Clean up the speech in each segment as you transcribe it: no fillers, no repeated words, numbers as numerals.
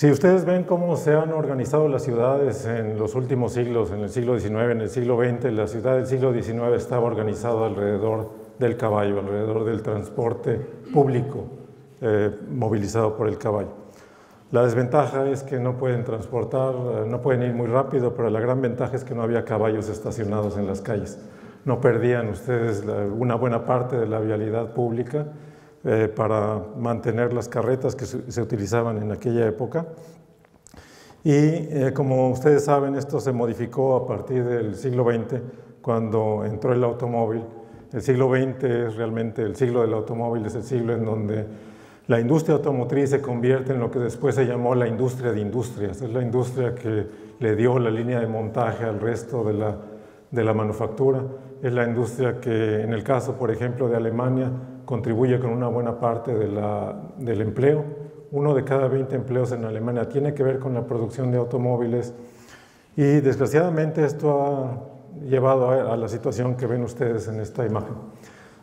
Si ustedes ven cómo se han organizado las ciudades en los últimos siglos, en el siglo XIX, en el siglo XX, la ciudad del siglo XIX estaba organizada alrededor del caballo, alrededor del transporte público movilizado por el caballo. La desventaja es que no pueden transportar, no pueden ir muy rápido, pero la gran ventaja es que no había caballos estacionados en las calles. No perdían ustedes una buena parte de la vialidad pública para mantener las carretas que se utilizaban en aquella época. Y como ustedes saben, esto se modificó a partir del siglo XX, cuando entró el automóvil. El siglo XX es realmente el siglo del automóvil, es el siglo en donde la industria automotriz se convierte en lo que después se llamó la industria de industrias. Es la industria que le dio la línea de montaje al resto de la manufactura. Es la industria que, en el caso, por ejemplo, de Alemania, contribuye con una buena parte del empleo. 1 de cada 20 empleos en Alemania tiene que ver con la producción de automóviles. Y desgraciadamente esto ha llevado a la situación que ven ustedes en esta imagen.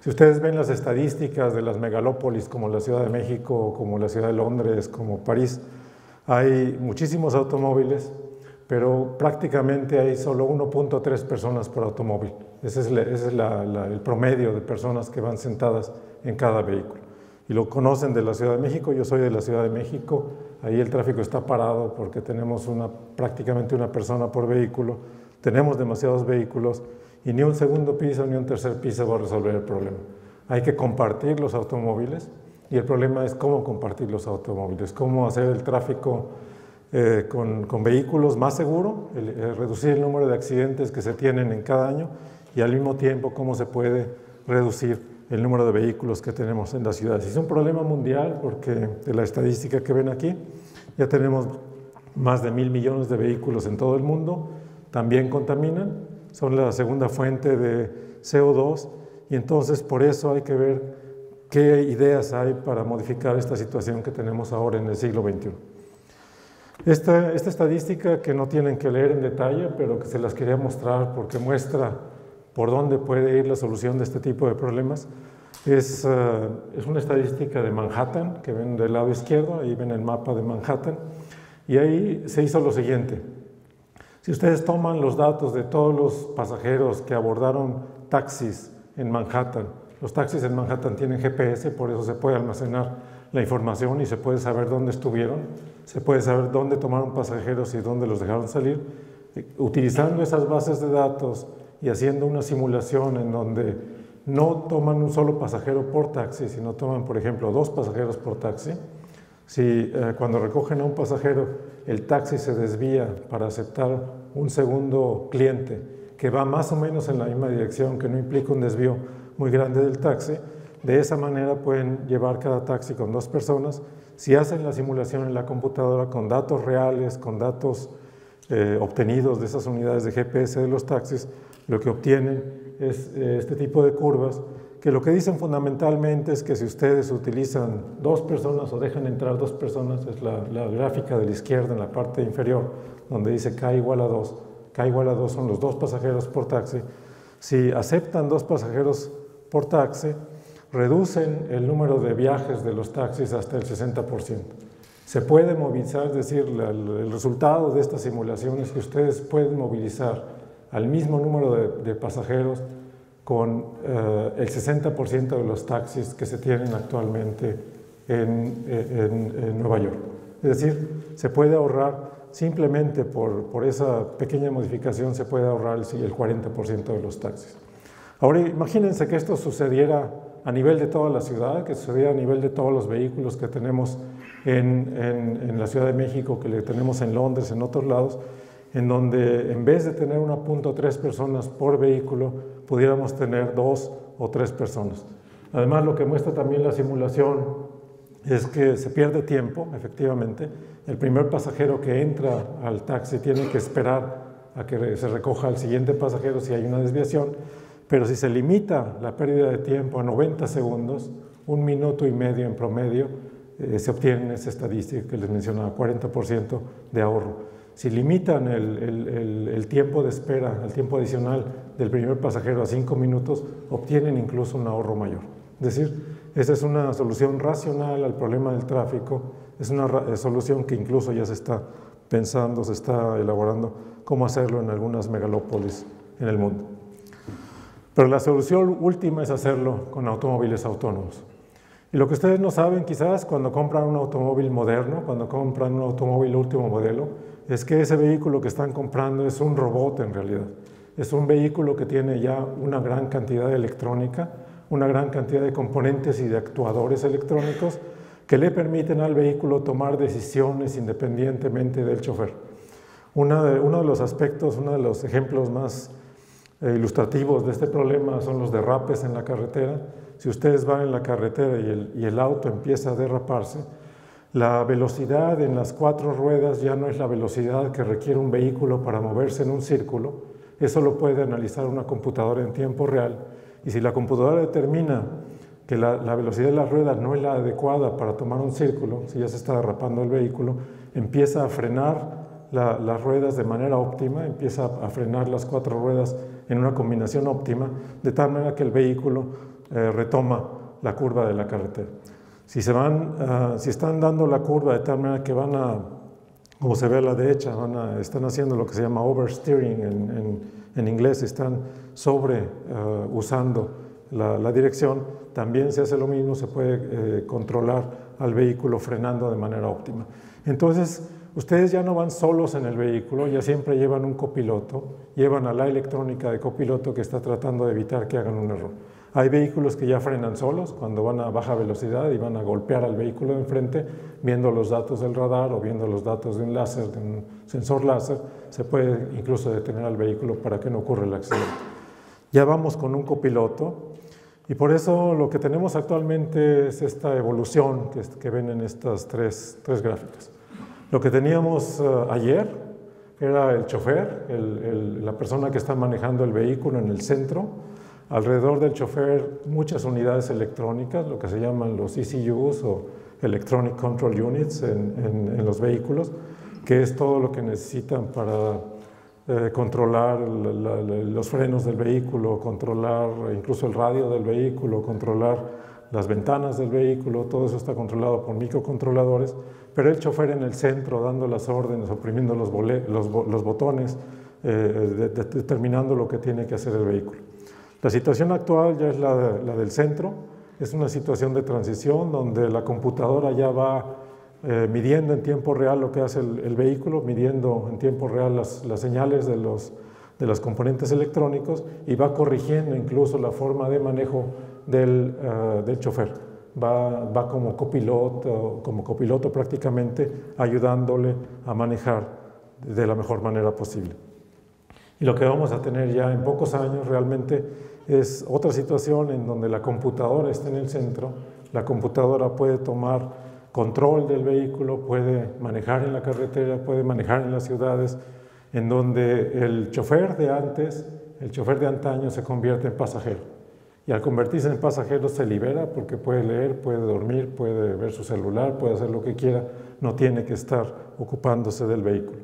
Si ustedes ven las estadísticas de las megalópolis como la Ciudad de México, como la Ciudad de Londres, como París, hay muchísimos automóviles, pero prácticamente hay solo 1.3 personas por automóvil. Ese es el promedio de personas que van sentadas en cada vehículo. Y lo conocen de la Ciudad de México, yo soy de la Ciudad de México, ahí el tráfico está parado porque tenemos prácticamente una persona por vehículo, tenemos demasiados vehículos, y ni un segundo piso ni un tercer piso va a resolver el problema. Hay que compartir los automóviles y el problema es cómo compartir los automóviles, cómo hacer el tráfico con vehículos más seguro, reducir el número de accidentes que se tienen en cada año y al mismo tiempo cómo se puede reducir el número de vehículos que tenemos en las ciudades. Es un problema mundial porque de la estadística que ven aquí ya tenemos más de 1.000 millones de vehículos en todo el mundo, también contaminan, son la segunda fuente de CO2 y entonces por eso hay que ver qué ideas hay para modificar esta situación que tenemos ahora en el siglo XXI. Esta estadística que no tienen que leer en detalle, pero que se las quería mostrar porque muestra por dónde puede ir la solución de este tipo de problemas, es una estadística de Manhattan, que ven del lado izquierdo, ahí ven el mapa de Manhattan, y ahí se hizo lo siguiente. Si ustedes toman los datos de todos los pasajeros que abordaron taxis en Manhattan, los taxis en Manhattan tienen GPS, por eso se puede almacenar la información y se puede saber dónde estuvieron, se puede saber dónde tomaron pasajeros y dónde los dejaron salir. Utilizando esas bases de datos y haciendo una simulación en donde no toman un solo pasajero por taxi, sino toman, por ejemplo, 2 pasajeros por taxi. Si cuando recogen a un pasajero, el taxi se desvía para aceptar un segundo cliente que va más o menos en la misma dirección, que no implica un desvío muy grande del taxi, de esa manera pueden llevar cada taxi con 2 personas. Si hacen la simulación en la computadora con datos reales, con datos obtenidos de esas unidades de GPS de los taxis, lo que obtienen es este tipo de curvas, que lo que dicen fundamentalmente es que si ustedes utilizan 2 personas o dejan entrar 2 personas, es la gráfica de la izquierda en la parte inferior, donde dice K igual a 2. K igual a 2 son los 2 pasajeros por taxi. Si aceptan 2 pasajeros por taxi, reducen el número de viajes de los taxis hasta el 60%. Se puede movilizar, es decir, el resultado de esta simulación es que ustedes pueden movilizar al mismo número de pasajeros con el 60% de los taxis que se tienen actualmente en Nueva York. Es decir, se puede ahorrar simplemente por esa pequeña modificación, se puede ahorrar el 40% de los taxis. Ahora imagínense que esto sucediera a nivel de toda la ciudad, que sucediera a nivel de todos los vehículos que tenemos en la Ciudad de México, que le tenemos en Londres, en otros lados, en donde en vez de tener 1.3 personas por vehículo, pudiéramos tener 2 o 3 personas. Además, lo que muestra también la simulación es que se pierde tiempo, efectivamente. El primer pasajero que entra al taxi tiene que esperar a que se recoja al siguiente pasajero si hay una desviación, pero si se limita la pérdida de tiempo a 90 segundos, 1 minuto y medio en promedio, se obtiene esa estadística que les mencionaba, 40% de ahorro. Si limitan el tiempo de espera, el tiempo adicional del primer pasajero a 5 minutos, obtienen incluso un ahorro mayor. Es decir, esa es una solución racional al problema del tráfico Es una solución que incluso ya se está pensando, se está elaborando cómo hacerlo en algunas megalópolis en el mundo. Pero la solución última es hacerlo con automóviles autónomos. Y lo que ustedes no saben quizás cuando compran un automóvil moderno, cuando compran un automóvil último modelo, es que ese vehículo que están comprando es un robot en realidad. Es un vehículo que tiene ya una gran cantidad de electrónica, una gran cantidad de componentes y de actuadores electrónicos que le permiten al vehículo tomar decisiones independientemente del chofer. Uno de los aspectos, uno de los ejemplos más ilustrativos de este problema son los derrapes en la carretera. Si ustedes van en la carretera y el auto empieza a derraparse, la velocidad en las 4 ruedas ya no es la velocidad que requiere un vehículo para moverse en un círculo. Eso lo puede analizar una computadora en tiempo real. Y si la computadora determina que la velocidad de las ruedas no es la adecuada para tomar un círculo, si ya se está derrapando el vehículo, empieza a frenar las ruedas de manera óptima, empieza a frenar las 4 ruedas en una combinación óptima, de tal manera que el vehículo retoma la curva de la carretera. Si están dando la curva de tal manera que como se ve a la derecha, están haciendo lo que se llama oversteering en inglés, están usando la dirección, también se hace lo mismo, se puede controlar al vehículo frenando de manera óptima. Entonces, ustedes ya no van solos en el vehículo, ya siempre llevan un copiloto, llevan a la electrónica de copiloto que está tratando de evitar que hagan un error. Hay vehículos que ya frenan solos cuando van a baja velocidad y van a golpear al vehículo de enfrente, viendo los datos del radar o viendo los datos de un láser, de un sensor láser, se puede incluso detener al vehículo para que no ocurra el accidente. Ya vamos con un copiloto y por eso lo que tenemos actualmente es esta evolución que ven en estas tres gráficas. Lo que teníamos ayer era el chofer, la persona que está manejando el vehículo en el centro. Alrededor del chofer muchas unidades electrónicas, lo que se llaman los ECUs o Electronic Control Units en los vehículos, que es todo lo que necesitan para controlar los frenos del vehículo, controlar incluso el radio del vehículo, controlar las ventanas del vehículo. Todo eso está controlado por microcontroladores, pero el chofer en el centro dando las órdenes, oprimiendo los botones, determinando lo que tiene que hacer el vehículo. La situación actual ya es la del centro, es una situación de transición donde la computadora ya va midiendo en tiempo real lo que hace el vehículo, midiendo en tiempo real las señales de los componentes electrónicos y va corrigiendo incluso la forma de manejo del chofer. Va como copiloto prácticamente ayudándole a manejar de la mejor manera posible. Y lo que vamos a tener ya en pocos años realmente es otra situación en donde la computadora está en el centro, la computadora puede tomar control del vehículo, puede manejar en la carretera, puede manejar en las ciudades, en donde el chofer de antaño se convierte en pasajero. Y al convertirse en pasajero se libera porque puede leer, puede dormir, puede ver su celular, puede hacer lo que quiera, no tiene que estar ocupándose del vehículo.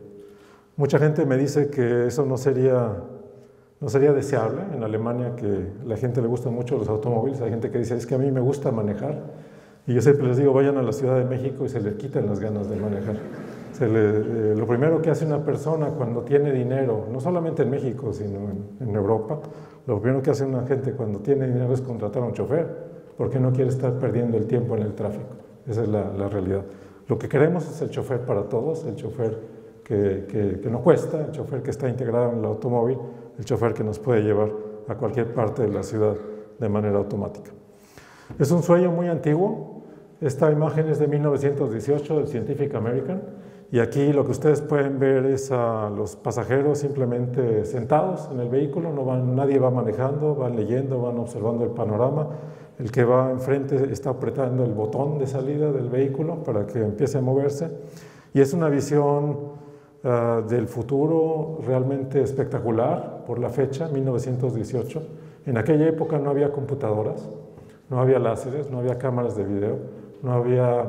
Mucha gente me dice que eso no sería deseable. En Alemania, que a la gente le gustan mucho los automóviles, hay gente que dice, es que a mí me gusta manejar. Y yo siempre les digo, vayan a la Ciudad de México y se les quitan las ganas de manejar. Lo primero que hace una persona cuando tiene dinero, no solamente en México, sino en Europa, lo primero que hace una gente cuando tiene dinero es contratar a un chofer, porque no quiere estar perdiendo el tiempo en el tráfico. Esa es la realidad. Lo que queremos es el chofer para todos, el chofer que no cuesta, el chofer que está integrado en el automóvil, el chofer que nos puede llevar a cualquier parte de la ciudad de manera automática. Es un sueño muy antiguo. Esta imagen es de 1918 del Scientific American y aquí lo que ustedes pueden ver es a los pasajeros simplemente sentados en el vehículo, nadie va manejando, van leyendo, van observando el panorama. El que va enfrente está apretando el botón de salida del vehículo para que empiece a moverse y es una visión del futuro realmente espectacular por la fecha, 1918. En aquella época no había computadoras, no había láseres, no había cámaras de video, no había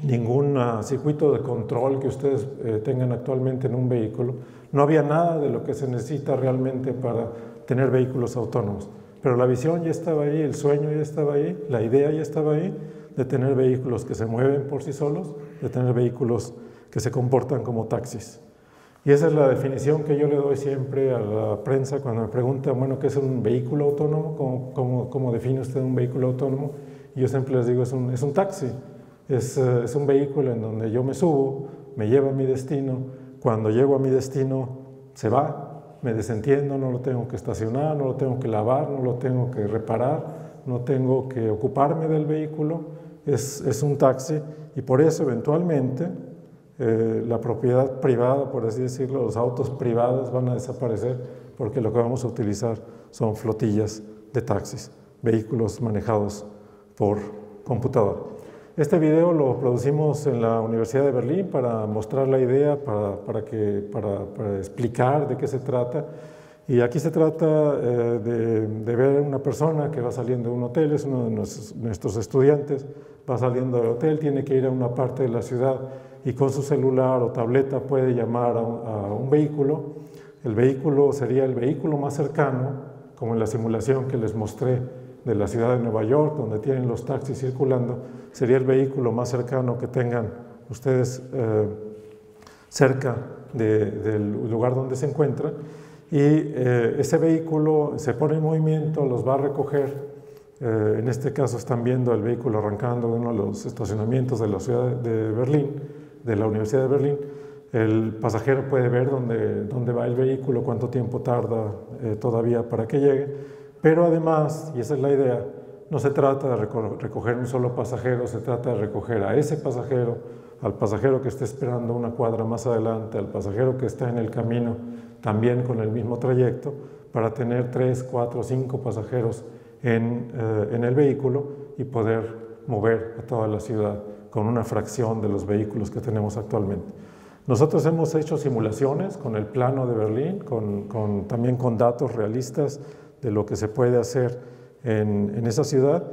ningún circuito de control que ustedes tengan actualmente en un vehículo, no había nada de lo que se necesita realmente para tener vehículos autónomos. Pero la visión ya estaba ahí, el sueño ya estaba ahí, la idea ya estaba ahí, de tener vehículos que se mueven por sí solos, de tener vehículos que se comportan como taxis. Y esa es la definición que yo le doy siempre a la prensa cuando me preguntan, bueno, ¿qué es un vehículo autónomo? ¿Cómo define usted un vehículo autónomo? Y yo siempre les digo, es un taxi, es un vehículo en donde yo me subo, me lleva a mi destino, cuando llego a mi destino se va, me desentiendo, no lo tengo que estacionar, no lo tengo que lavar, no lo tengo que reparar, no tengo que ocuparme del vehículo, es un taxi y por eso eventualmente la propiedad privada, por así decirlo, los autos privados van a desaparecer porque lo que vamos a utilizar son flotillas de taxis, vehículos manejados por computadora. Este video lo producimos en la Universidad de Berlín para mostrar la idea, para explicar de qué se trata. Y aquí se trata de ver una persona que va saliendo de un hotel, es uno de nuestros estudiantes, va saliendo del hotel, tiene que ir a una parte de la ciudad y con su celular o tableta puede llamar a un vehículo. El vehículo sería el vehículo más cercano, como en la simulación que les mostré de la ciudad de Nueva York, donde tienen los taxis circulando, sería el vehículo más cercano que tengan ustedes cerca del lugar donde se encuentran. Y ese vehículo se pone en movimiento, los va a recoger. En este caso están viendo el vehículo arrancando de uno de los estacionamientos de la ciudad de Berlín, de la Universidad de Berlín. El pasajero puede ver dónde va el vehículo, cuánto tiempo tarda todavía para que llegue, pero además, y esa es la idea, no se trata de recoger un solo pasajero, se trata de recoger a ese pasajero, al pasajero que esté esperando una cuadra más adelante, al pasajero que está en el camino también con el mismo trayecto, para tener 3, 4, 5 pasajeros en el vehículo y poder mover a toda la ciudad con una fracción de los vehículos que tenemos actualmente. Nosotros hemos hecho simulaciones con el plano de Berlín, también con datos realistas de lo que se puede hacer en esa ciudad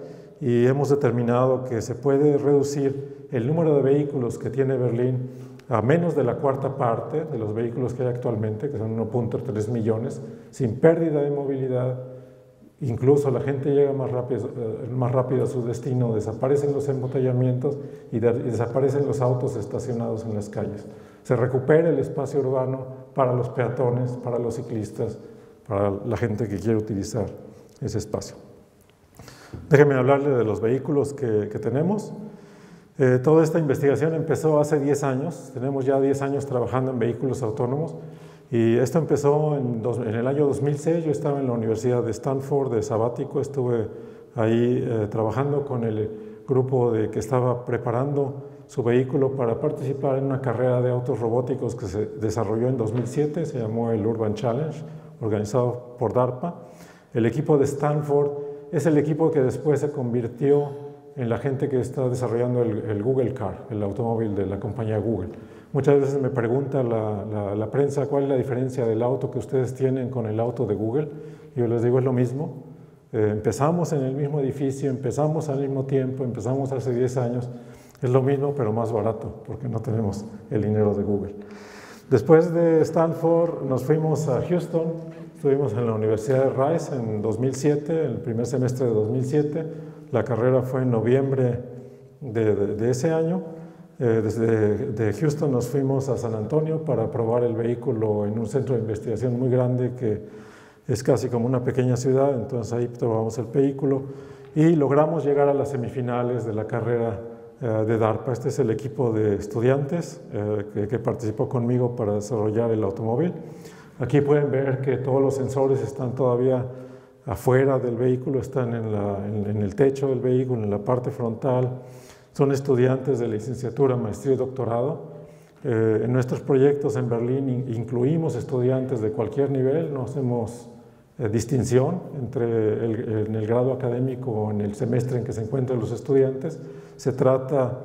y hemos determinado que se puede reducir el número de vehículos que tiene Berlín a menos de la cuarta parte de los vehículos que hay actualmente, que son 1.3 millones, sin pérdida de movilidad. Incluso la gente llega más rápido a su destino, desaparecen los embotellamientos y desaparecen los autos estacionados en las calles. Se recupera el espacio urbano para los peatones, para los ciclistas, para la gente que quiere utilizar ese espacio. Déjenme hablarle de los vehículos que tenemos. Toda esta investigación empezó hace 10 años, tenemos ya 10 años trabajando en vehículos autónomos y esto empezó en el año 2006, yo estaba en la Universidad de Stanford de sabático, estuve ahí trabajando con el grupo que estaba preparando su vehículo para participar en una carrera de autos robóticos que se desarrolló en 2007, se llamó el Urban Challenge, organizado por DARPA. El equipo de Stanford es el equipo que después se convirtió en la gente que está desarrollando el Google Car, el automóvil de la compañía Google. Muchas veces me pregunta la prensa cuál es la diferencia del auto que ustedes tienen con el auto de Google. Y yo les digo, es lo mismo. Empezamos en el mismo edificio, empezamos al mismo tiempo, empezamos hace 10 años. Es lo mismo, pero más barato, porque no tenemos el dinero de Google. Después de Stanford nos fuimos a Houston, estuvimos en la Universidad de Rice en 2007, el primer semestre de 2007. La carrera fue en noviembre de ese año. Desde Houston nos fuimos a San Antonio para probar el vehículo en un centro de investigación muy grande que es casi como una pequeña ciudad, entonces ahí probamos el vehículo y logramos llegar a las semifinales de la carrera de DARPA. Este es el equipo de estudiantes que participó conmigo para desarrollar el automóvil. Aquí pueden ver que todos los sensores están todavía afuera del vehículo, están en el techo del vehículo, en la parte frontal. Son estudiantes de licenciatura, maestría y doctorado. En nuestros proyectos en Berlín incluimos estudiantes de cualquier nivel, no hacemos distinción en el grado académico o en el semestre en que se encuentran los estudiantes. Se trata,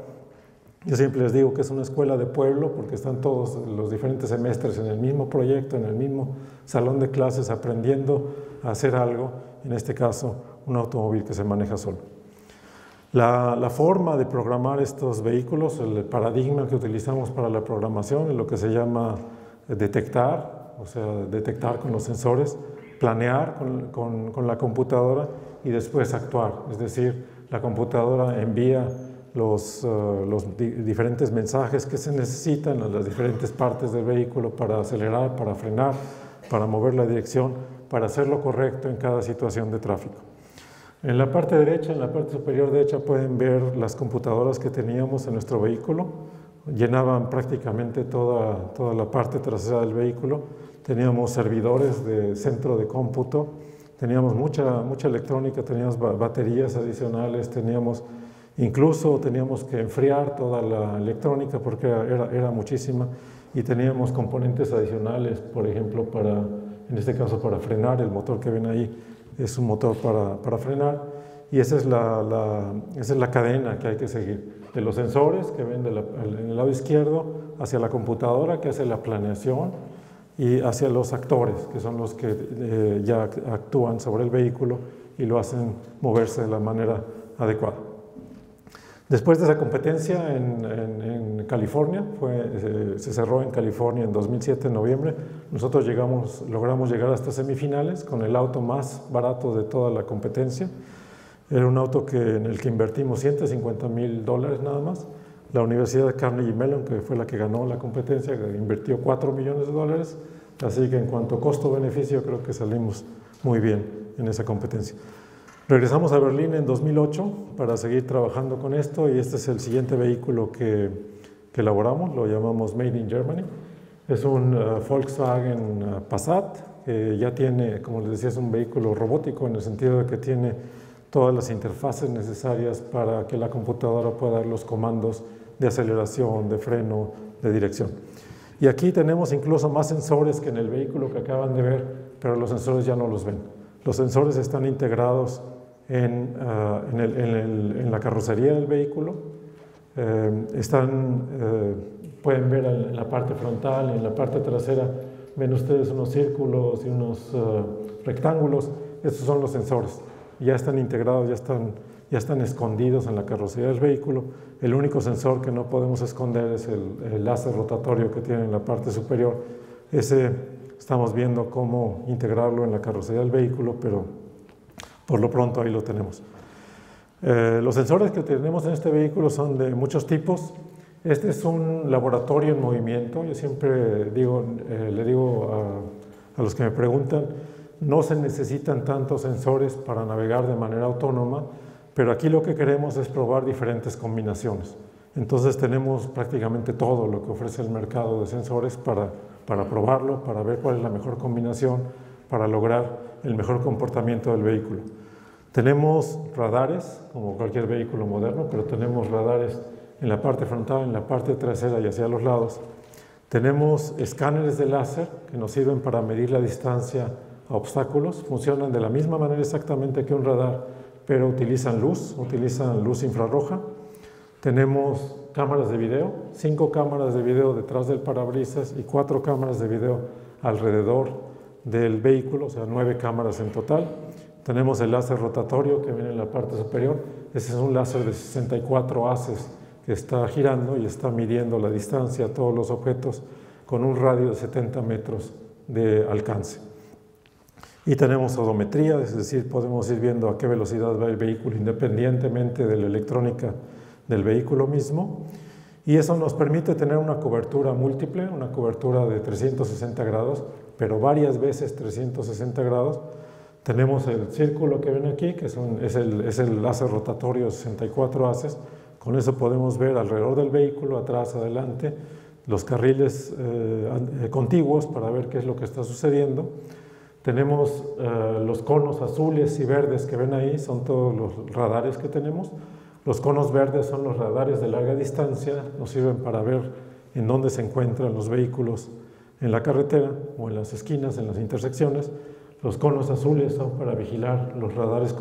yo siempre les digo que es una escuela de pueblo porque están todos los diferentes semestres en el mismo proyecto, en el mismo salón de clases aprendiendo a hacer algo, en este caso un automóvil que se maneja solo. La forma de programar estos vehículos, el paradigma que utilizamos para la programación es lo que se llama detectar, o sea, detectar con los sensores, planear con la computadora y después actuar. Es decir, la computadora envía los diferentes mensajes que se necesitan a las diferentes partes del vehículo para acelerar, para frenar, para mover la dirección, para hacer lo correcto en cada situación de tráfico. En la parte derecha, en la parte superior derecha, pueden ver las computadoras que teníamos en nuestro vehículo. Llenaban prácticamente toda la parte trasera del vehículo. Teníamos servidores de centro de cómputo, teníamos mucha electrónica, teníamos baterías adicionales, incluso teníamos que enfriar toda la electrónica porque era muchísima, y teníamos componentes adicionales, por ejemplo, en este caso para frenar. El motor que ven ahí es un motor para frenar, y esa es la cadena que hay que seguir, de los sensores que ven en el lado izquierdo hacia la computadora que hace la planeación, y hacia los actores, que son los que ya actúan sobre el vehículo y lo hacen moverse de la manera adecuada. Después de esa competencia en California, se cerró en California en 2007, en noviembre, nosotros logramos llegar hasta semifinales con el auto más barato de toda la competencia. Era un auto en el que invertimos $150,000 nada más. La Universidad de Carnegie Mellon, que fue la que ganó la competencia, invirtió $4 millones, así que en cuanto a costo-beneficio creo que salimos muy bien en esa competencia. Regresamos a Berlín en 2008 para seguir trabajando con esto, y este es el siguiente vehículo que elaboramos, lo llamamos Made in Germany. Es un Volkswagen Passat, que ya tiene, como les decía, es un vehículo robótico en el sentido de que tiene todas las interfaces necesarias para que la computadora pueda dar los comandos de aceleración, de freno, de dirección. Y aquí tenemos incluso más sensores que en el vehículo que acaban de ver, pero los sensores ya no los ven. Los sensores están integrados en la carrocería del vehículo. Pueden ver en la parte frontal, en la parte trasera, ven ustedes unos círculos y unos rectángulos. Estos son los sensores. Ya están integrados, ya están escondidos en la carrocería del vehículo. El único sensor que no podemos esconder es el láser rotatorio que tiene en la parte superior. Ese estamos viendo cómo integrarlo en la carrocería del vehículo, pero por lo pronto ahí lo tenemos. Los sensores que tenemos en este vehículo son de muchos tipos. Este es un laboratorio en movimiento. Yo siempre le digo a los que me preguntan, no se necesitan tantos sensores para navegar de manera autónoma, pero aquí lo que queremos es probar diferentes combinaciones. Entonces tenemos prácticamente todo lo que ofrece el mercado de sensores para probarlo, para ver cuál es la mejor combinación, para lograr el mejor comportamiento del vehículo. Tenemos radares, como cualquier vehículo moderno, pero tenemos radares en la parte frontal, en la parte trasera y hacia los lados. Tenemos escáneres de láser que nos sirven para medir la distancia a obstáculos. Funcionan de la misma manera exactamente que un radar, pero utilizan luz infrarroja. Tenemos cámaras de video, 5 cámaras de video detrás del parabrisas y 4 cámaras de video alrededor del vehículo, o sea, 9 cámaras en total. Tenemos el láser rotatorio que viene en la parte superior. Ese es un láser de 64 haces que está girando y está midiendo la distancia a todos los objetos con un radio de 70 metros de alcance. Y tenemos odometría, es decir, podemos ir viendo a qué velocidad va el vehículo independientemente de la electrónica del vehículo mismo. Y eso nos permite tener una cobertura múltiple, una cobertura de 360 grados, pero varias veces 360 grados. Tenemos el círculo que ven aquí, que es el láser rotatorio de 64 haces. Con eso podemos ver alrededor del vehículo, atrás, adelante, los carriles contiguos para ver qué es lo que está sucediendo. Tenemos los conos azules y verdes que ven ahí, son todos los radares que tenemos. Los conos verdes son los radares de larga distancia, nos sirven para ver en dónde se encuentran los vehículos en la carretera o en las esquinas, en las intersecciones. Los conos azules son para vigilar los radares,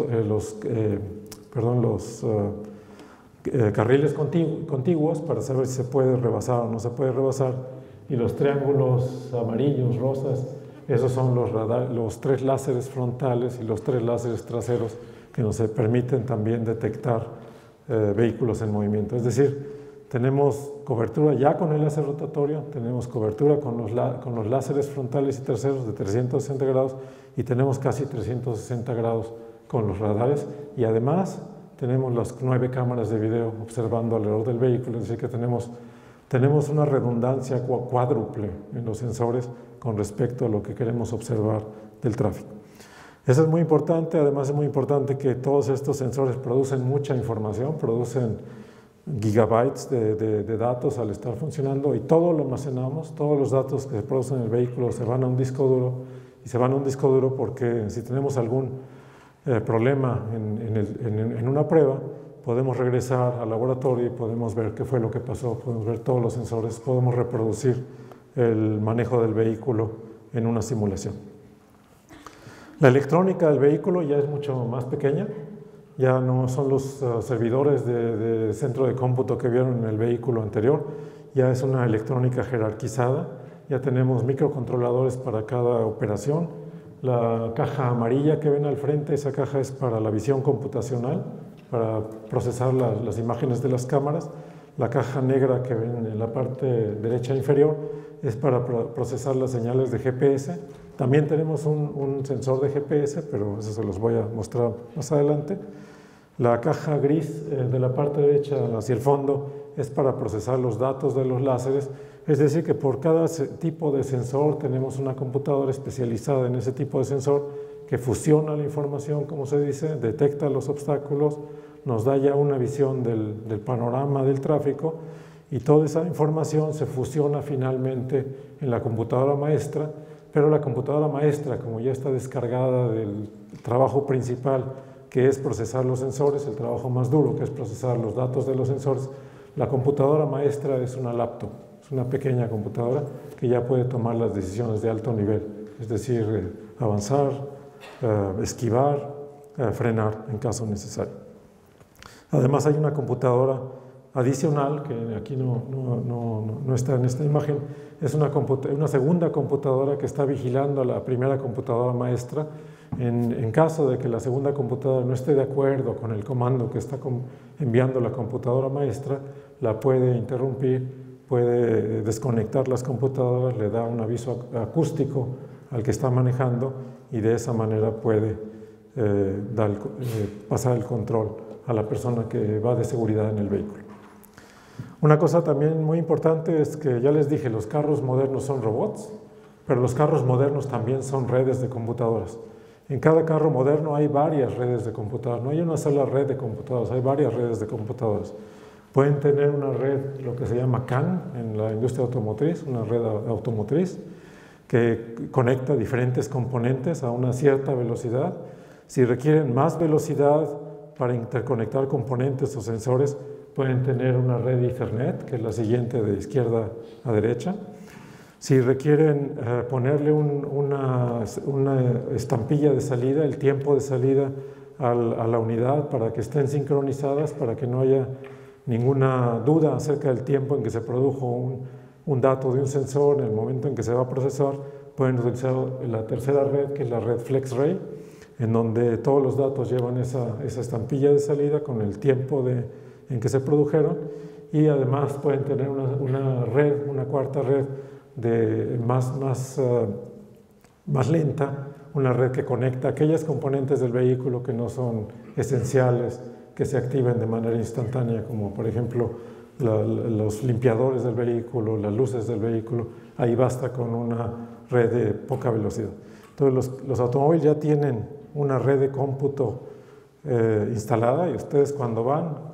carriles contiguos para saber si se puede rebasar o no se puede rebasar. Y los triángulos amarillos, rosas, esos son los 3 láseres frontales y los 3 láseres traseros que nos permiten también detectar vehículos en movimiento. Es decir, tenemos cobertura ya con el láser rotatorio, tenemos cobertura con los láseres frontales y traseros de 360 grados y tenemos casi 360 grados con los radares, y además tenemos las 9 cámaras de video observando alrededor del vehículo, es decir que tenemos una redundancia cuádruple en los sensores con respecto a lo que queremos observar del tráfico. Eso es muy importante, además es muy importante que todos estos sensores producen mucha información, producen gigabytes de datos al estar funcionando, y todo lo almacenamos, todos los datos que se producen en el vehículo se van a un disco duro, y se van a un disco duro porque si tenemos algún problema en una prueba, podemos regresar al laboratorio y podemos ver qué fue lo que pasó, podemos ver todos los sensores, podemos reproducir el manejo del vehículo en una simulación. La electrónica del vehículo ya es mucho más pequeña, ya no son los servidores de centro de cómputo que vieron en el vehículo anterior, ya es una electrónica jerarquizada, ya tenemos microcontroladores para cada operación. La caja amarilla que ven al frente, esa caja es para la visión computacional, para procesar las imágenes de las cámaras. La caja negra que ven en la parte derecha inferior es para procesar las señales de GPS. También tenemos un sensor de GPS, pero eso se los voy a mostrar más adelante. La caja gris de la parte derecha hacia el fondo es para procesar los datos de los láseres. Es decir, que por cada tipo de sensor tenemos una computadora especializada en ese tipo de sensor que fusiona la información, como se dice, detecta los obstáculos, nos da ya una visión del panorama del tráfico, y toda esa información se fusiona finalmente en la computadora maestra, pero la computadora maestra, como ya está descargada del trabajo principal, que es procesar los sensores, el trabajo más duro, que es procesar los datos de los sensores, la computadora maestra es una laptop, es una pequeña computadora que ya puede tomar las decisiones de alto nivel, es decir, avanzar, esquivar, frenar en caso necesario. Además hay una computadora adicional, que aquí no está en esta imagen, es una segunda computadora que está vigilando a la primera computadora maestra. En caso de que la segunda computadora no esté de acuerdo con el comando que está enviando la computadora maestra, la puede interrumpir, puede desconectar las computadoras, le da un aviso acústico al que está manejando, y de esa manera puede pasar el control a la persona que va de seguridad en el vehículo. Una cosa también muy importante es que, ya les dije, los carros modernos son robots, pero los carros modernos también son redes de computadoras. En cada carro moderno hay varias redes de computadoras, no hay una sola red de computadoras, hay varias redes de computadoras. Pueden tener una red, lo que se llama CAN en la industria automotriz, una red automotriz que conecta diferentes componentes a una cierta velocidad. Si requieren más velocidad para interconectar componentes o sensores, pueden tener una red Ethernet, que es la siguiente de izquierda a derecha. Si requieren ponerle una estampilla de salida, el tiempo de salida a la unidad para que estén sincronizadas, para que no haya ninguna duda acerca del tiempo en que se produjo un dato de un sensor en el momento en que se va a procesar, pueden utilizar la tercera red, que es la red FlexRay, en donde todos los datos llevan esa estampilla de salida con el tiempo en que se produjeron, y además pueden tener una cuarta red más lenta, una red que conecta aquellas componentes del vehículo que no son esenciales, que se activen de manera instantánea, como por ejemplo los limpiadores del vehículo, las luces del vehículo. Ahí basta con una red de poca velocidad. Entonces los automóviles ya tienen una red de cómputo instalada, y ustedes cuando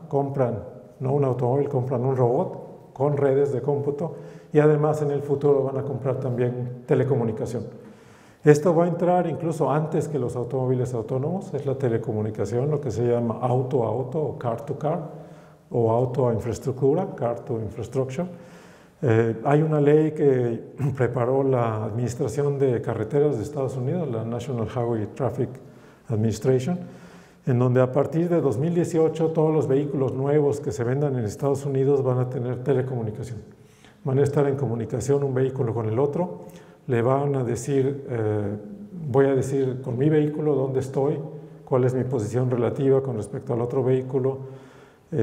compran no un automóvil, compran un robot con redes de cómputo, y además en el futuro van a comprar también telecomunicación. Esto va a entrar incluso antes que los automóviles autónomos, es la telecomunicación, lo que se llama auto-a-auto o car-to-car, o auto-a-infraestructura, car-to-infrastructure. Hay una ley que preparó la Administración de Carreteras de Estados Unidos, la National Highway Traffic Administration, en donde a partir de 2018 todos los vehículos nuevos que se vendan en Estados Unidos van a tener telecomunicación. Van a estar en comunicación un vehículo con el otro, le van a decir, voy a decir con mi vehículo dónde estoy, cuál es mi posición relativa con respecto al otro vehículo.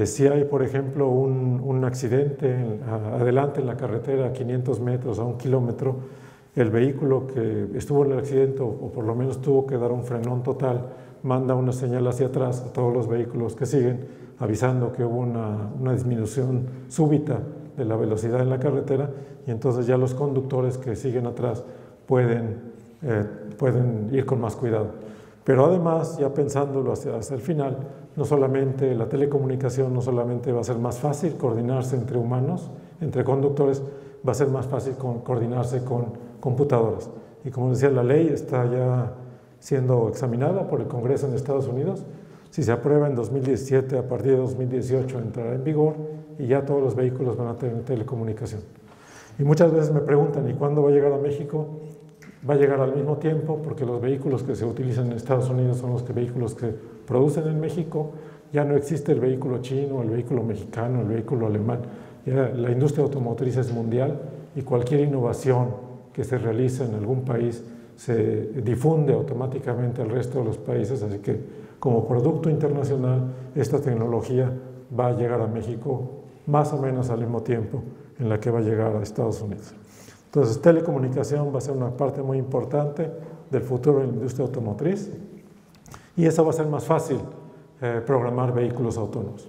Si hay, por ejemplo, un accidente adelante en la carretera a 500 metros, a 1 kilómetro, el vehículo que estuvo en el accidente, o por lo menos tuvo que dar un frenón total manda una señal hacia atrás a todos los vehículos que siguen, avisando que hubo una disminución súbita de la velocidad en la carretera, y entonces ya los conductores que siguen atrás pueden ir con más cuidado. Pero además, ya pensándolo hacia el final, no solamente la telecomunicación, no solamente va a ser más fácil coordinarse entre humanos, entre conductores, va a ser más fácil coordinarse con computadoras. Y como decía, la ley está ya siendo examinada por el Congreso en Estados Unidos. Si se aprueba en 2017, a partir de 2018 entrará en vigor y ya todos los vehículos van a tener telecomunicación. Y muchas veces me preguntan, ¿y cuándo va a llegar a México? Va a llegar al mismo tiempo, porque los vehículos que se utilizan en Estados Unidos son los vehículos que producen en México. Ya no existe el vehículo chino, el vehículo mexicano, el vehículo alemán. Ya la industria automotriz es mundial y cualquier innovación que se realice en algún país se difunde automáticamente al resto de los países. Así que como producto internacional, esta tecnología va a llegar a México más o menos al mismo tiempo en la que va a llegar a Estados Unidos. Entonces, telecomunicación va a ser una parte muy importante del futuro de la industria automotriz, y eso va a ser más fácil programar vehículos autónomos.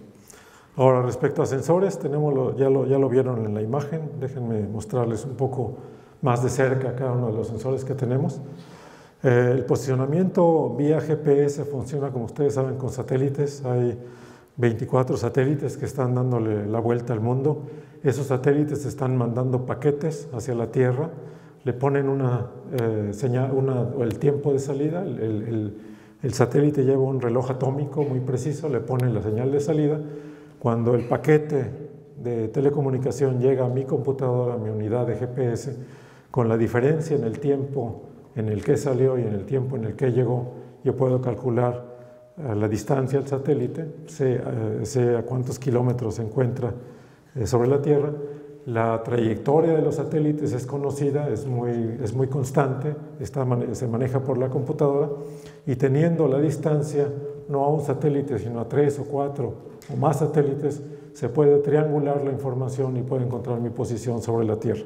Ahora, respecto a sensores, ya lo vieron en la imagen. Déjenme mostrarles un poco más de cerca cada uno de los sensores que tenemos. El posicionamiento vía GPS funciona, como ustedes saben, con satélites. Hay 24 satélites que están dándole la vuelta al mundo. Esos satélites están mandando paquetes hacia la Tierra, le ponen el tiempo de salida. El satélite lleva un reloj atómico muy preciso, le pone la señal de salida. Cuando el paquete de telecomunicación llega a mi computadora, a mi unidad de GPS, con la diferencia en el tiempo en el que salió y en el tiempo en el que llegó, yo puedo calcular la distancia al satélite, sé a cuántos kilómetros se encuentra sobre la Tierra. La trayectoria de los satélites es conocida, es muy constante, se maneja por la computadora, y teniendo la distancia no a un satélite, sino a 3 o 4 o más satélites, se puede triangular la información y puede encontrar mi posición sobre la Tierra.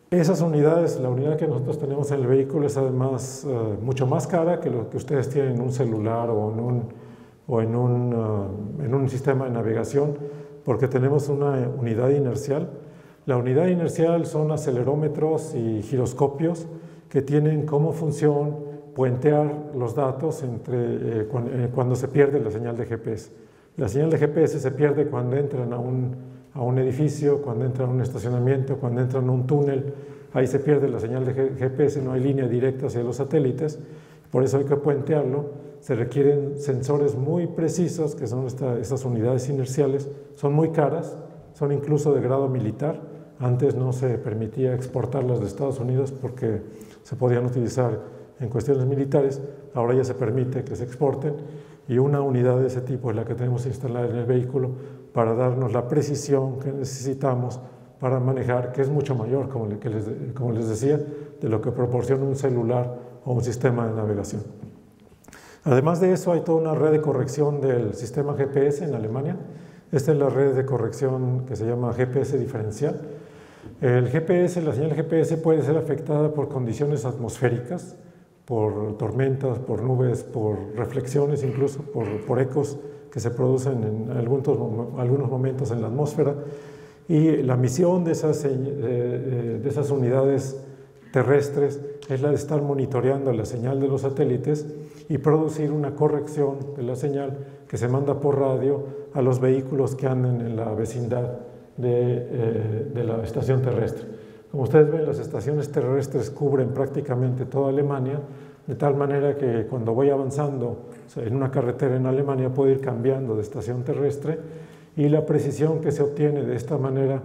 Esas unidades, la unidad que nosotros tenemos en el vehículo es además mucho más cara que lo que ustedes tienen en un celular o en un sistema de navegación, porque tenemos una unidad inercial. La unidad inercial son acelerómetros y giroscopios que tienen como función puentear los datos cuando se pierde la señal de GPS. La señal de GPS se pierde cuando entran a un edificio, cuando entran a un estacionamiento, cuando entran a un túnel. Ahí se pierde la señal de GPS, no hay línea directa hacia los satélites, por eso hay que puentearlo. Se requieren sensores muy precisos, que son estas unidades inerciales. Son muy caras, son incluso de grado militar. Antes no se permitía exportarlas de Estados Unidos porque se podían utilizar en cuestiones militares. Ahora ya se permite que se exporten, y una unidad de ese tipo es la que tenemos instalada en el vehículo para darnos la precisión que necesitamos para manejar, que es mucho mayor, como les decía, de lo que proporciona un celular o un sistema de navegación. Además de eso, hay toda una red de corrección del sistema GPS en Alemania. Esta es la red de corrección que se llama GPS diferencial. La señal GPS puede ser afectada por condiciones atmosféricas, por tormentas, por nubes, por reflexiones, incluso por ecos que se producen en algunos momentos en la atmósfera. Y la misión de esas unidades terrestres es la de estar monitoreando la señal de los satélites y producir una corrección de la señal que se manda por radio a los vehículos que anden en la vecindad de la estación terrestre. Como ustedes ven, las estaciones terrestres cubren prácticamente toda Alemania, de tal manera que cuando voy avanzando en una carretera en Alemania puedo ir cambiando de estación terrestre, y la precisión que se obtiene de esta manera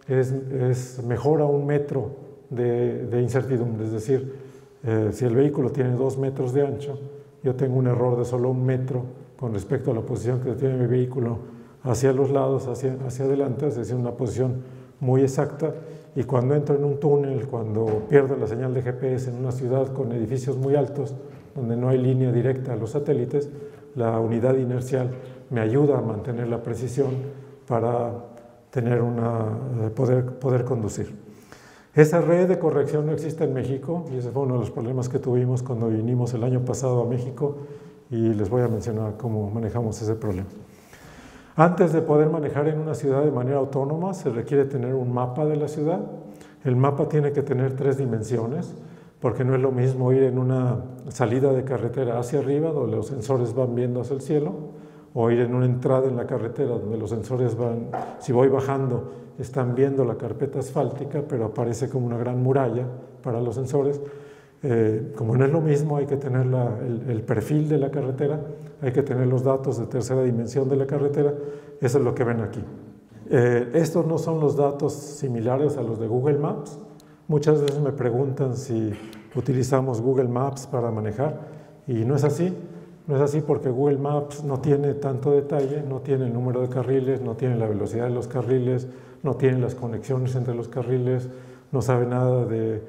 es mejor a 1 metro de incertidumbre. Es decir, si el vehículo tiene 2 metros de ancho, yo tengo un error de solo 1 metro con respecto a la posición que tiene mi vehículo hacia los lados, hacia adelante, es decir, una posición muy exacta. Y cuando entro en un túnel, cuando pierdo la señal de GPS en una ciudad con edificios muy altos, donde no hay línea directa a los satélites, la unidad inercial me ayuda a mantener la precisión para poder conducir. Esa red de corrección no existe en México y ese fue uno de los problemas que tuvimos cuando vinimos el año pasado a México y les voy a mencionar cómo manejamos ese problema. Antes de poder manejar en una ciudad de manera autónoma se requiere tener un mapa de la ciudad. El mapa tiene que tener 3 dimensiones porque no es lo mismo ir en una salida de carretera hacia arriba donde los sensores van viendo hacia el cielo o ir en una entrada en la carretera donde los sensores van, si voy bajando, están viendo la carpeta asfáltica, pero aparece como una gran muralla para los sensores. Como no es lo mismo, hay que tener el perfil de la carretera, hay que tener los datos de tercera dimensión de la carretera, eso es lo que ven aquí. Estos no son los datos similares a los de Google Maps. Muchas veces me preguntan si utilizamos Google Maps para manejar y no es así. No es así porque Google Maps no tiene tanto detalle, no tiene el número de carriles, no tiene la velocidad de los carriles, no tiene las conexiones entre los carriles, no sabe nada de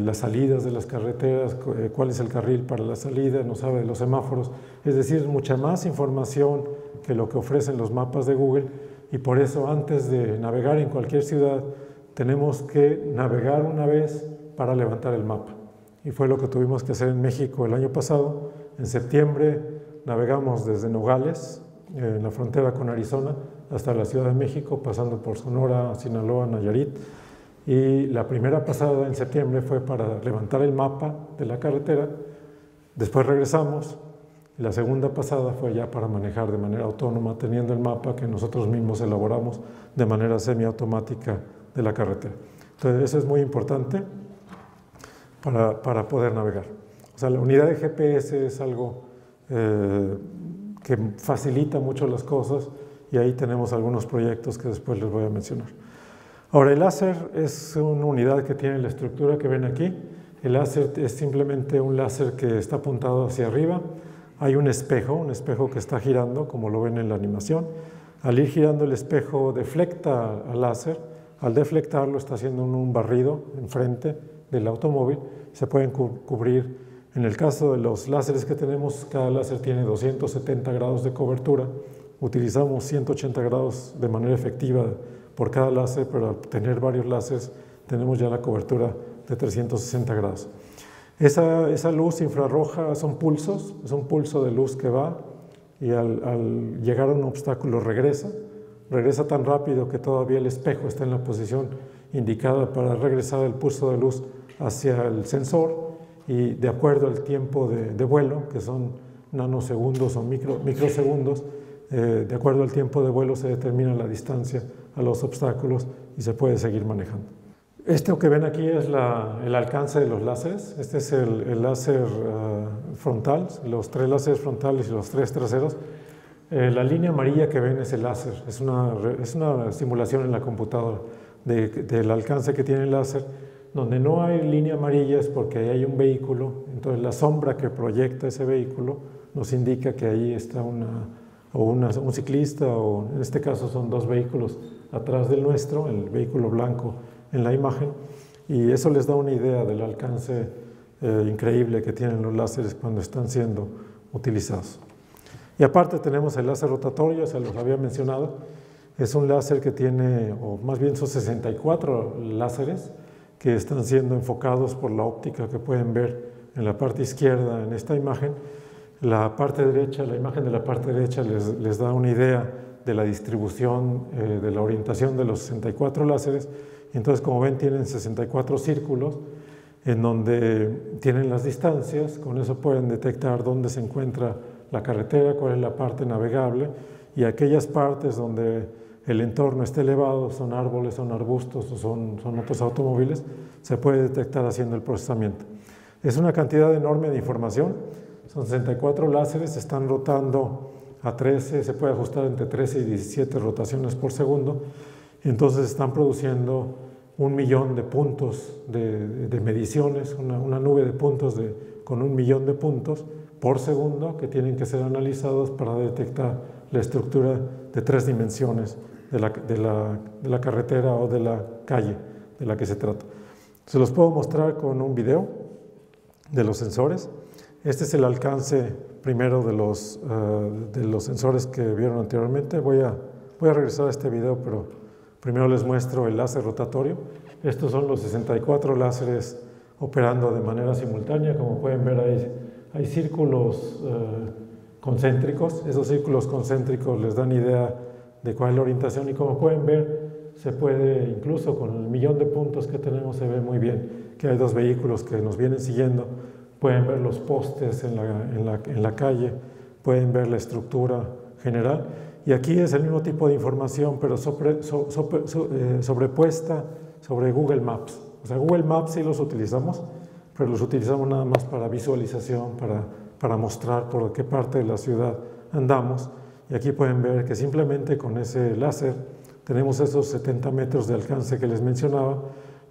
las salidas de las carreteras, cuál es el carril para la salida, no sabe de los semáforos. Es decir, mucha más información que lo que ofrecen los mapas de Google y por eso antes de navegar en cualquier ciudad tenemos que navegar una vez para levantar el mapa. Y fue lo que tuvimos que hacer en México el año pasado. En septiembre navegamos desde Nogales, en la frontera con Arizona, hasta la Ciudad de México, pasando por Sonora, Sinaloa, Nayarit. Y la primera pasada en septiembre fue para levantar el mapa de la carretera. Después regresamos. La segunda pasada fue ya para manejar de manera autónoma, teniendo el mapa que nosotros mismos elaboramos de manera semiautomática de la carretera. Entonces, eso es muy importante para poder navegar. O sea, la unidad de GPS es algo que facilita mucho las cosas y ahí tenemos algunos proyectos que después les voy a mencionar. Ahora, el láser es una unidad que tiene la estructura que ven aquí. El láser es simplemente un láser que está apuntado hacia arriba. Hay un espejo que está girando, como lo ven en la animación. Al ir girando el espejo deflecta al láser. Al deflectarlo está haciendo un barrido enfrente del automóvil. Se pueden cubrir. En el caso de los láseres que tenemos, cada láser tiene 270 grados de cobertura. Utilizamos 180 grados de manera efectiva por cada láser, pero al tener varios láseres tenemos ya la cobertura de 360 grados. Esa luz infrarroja son pulsos, es un pulso de luz que va y al llegar a un obstáculo regresa tan rápido que todavía el espejo está en la posición indicada para regresar el pulso de luz hacia el sensor y de acuerdo al tiempo de vuelo, que son nanosegundos o microsegundos, de acuerdo al tiempo de vuelo se determina la distancia a los obstáculos y se puede seguir manejando. Esto que ven aquí es el alcance de los láseres. Este es el láser frontal, los 3 láseres frontales y los 3 traseros. La línea amarilla que ven es el láser, es una simulación en la computadora del alcance que tiene el láser. Donde no hay línea amarilla es porque ahí hay un vehículo, entonces la sombra que proyecta ese vehículo nos indica que ahí está un ciclista, o en este caso son 2 vehículos atrás del nuestro, el vehículo blanco en la imagen, y eso les da una idea del alcance increíble que tienen los láseres cuando están siendo utilizados. Y aparte tenemos el láser rotatorio, se los había mencionado, es un láser que tiene, o más bien son 64 láseres, que están siendo enfocados por la óptica que pueden ver en la parte izquierda en esta imagen. La parte derecha, la imagen de la parte derecha les da una idea de la distribución, de la orientación de los 64 láseres. Y entonces, como ven, tienen 64 círculos en donde tienen las distancias. Con eso pueden detectar dónde se encuentra la carretera, cuál es la parte navegable y aquellas partes donde el entorno está elevado, son árboles, son arbustos o son otros automóviles, se puede detectar haciendo el procesamiento. Es una cantidad enorme de información, son 64 láseres, están rotando a 13, se puede ajustar entre 13 y 17 rotaciones por segundo, y entonces están produciendo 1 millón de puntos de mediciones, una nube de puntos con 1 millón de puntos por segundo que tienen que ser analizados para detectar la estructura de 3 dimensiones de la carretera o de la calle de la que se trata. Se los puedo mostrar con un video de los sensores. Este es el alcance primero de los sensores que vieron anteriormente. Voy a regresar a este video, pero primero les muestro el láser rotatorio. Estos son los 64 láseres operando de manera simultánea. Como pueden ver, hay círculos concéntricos. Esos círculos concéntricos les dan idea de cuál es la orientación, y como pueden ver, se puede, incluso con el millón de puntos que tenemos, se ve muy bien que hay dos vehículos que nos vienen siguiendo. Pueden ver los postes en la calle, pueden ver la estructura general, y aquí es el mismo tipo de información, pero sobrepuesta sobre Google Maps. O sea, Google Maps sí los utilizamos, pero los utilizamos nada más para visualización, para mostrar por qué parte de la ciudad andamos. Y aquí pueden ver que simplemente con ese láser tenemos esos 70 metros de alcance que les mencionaba.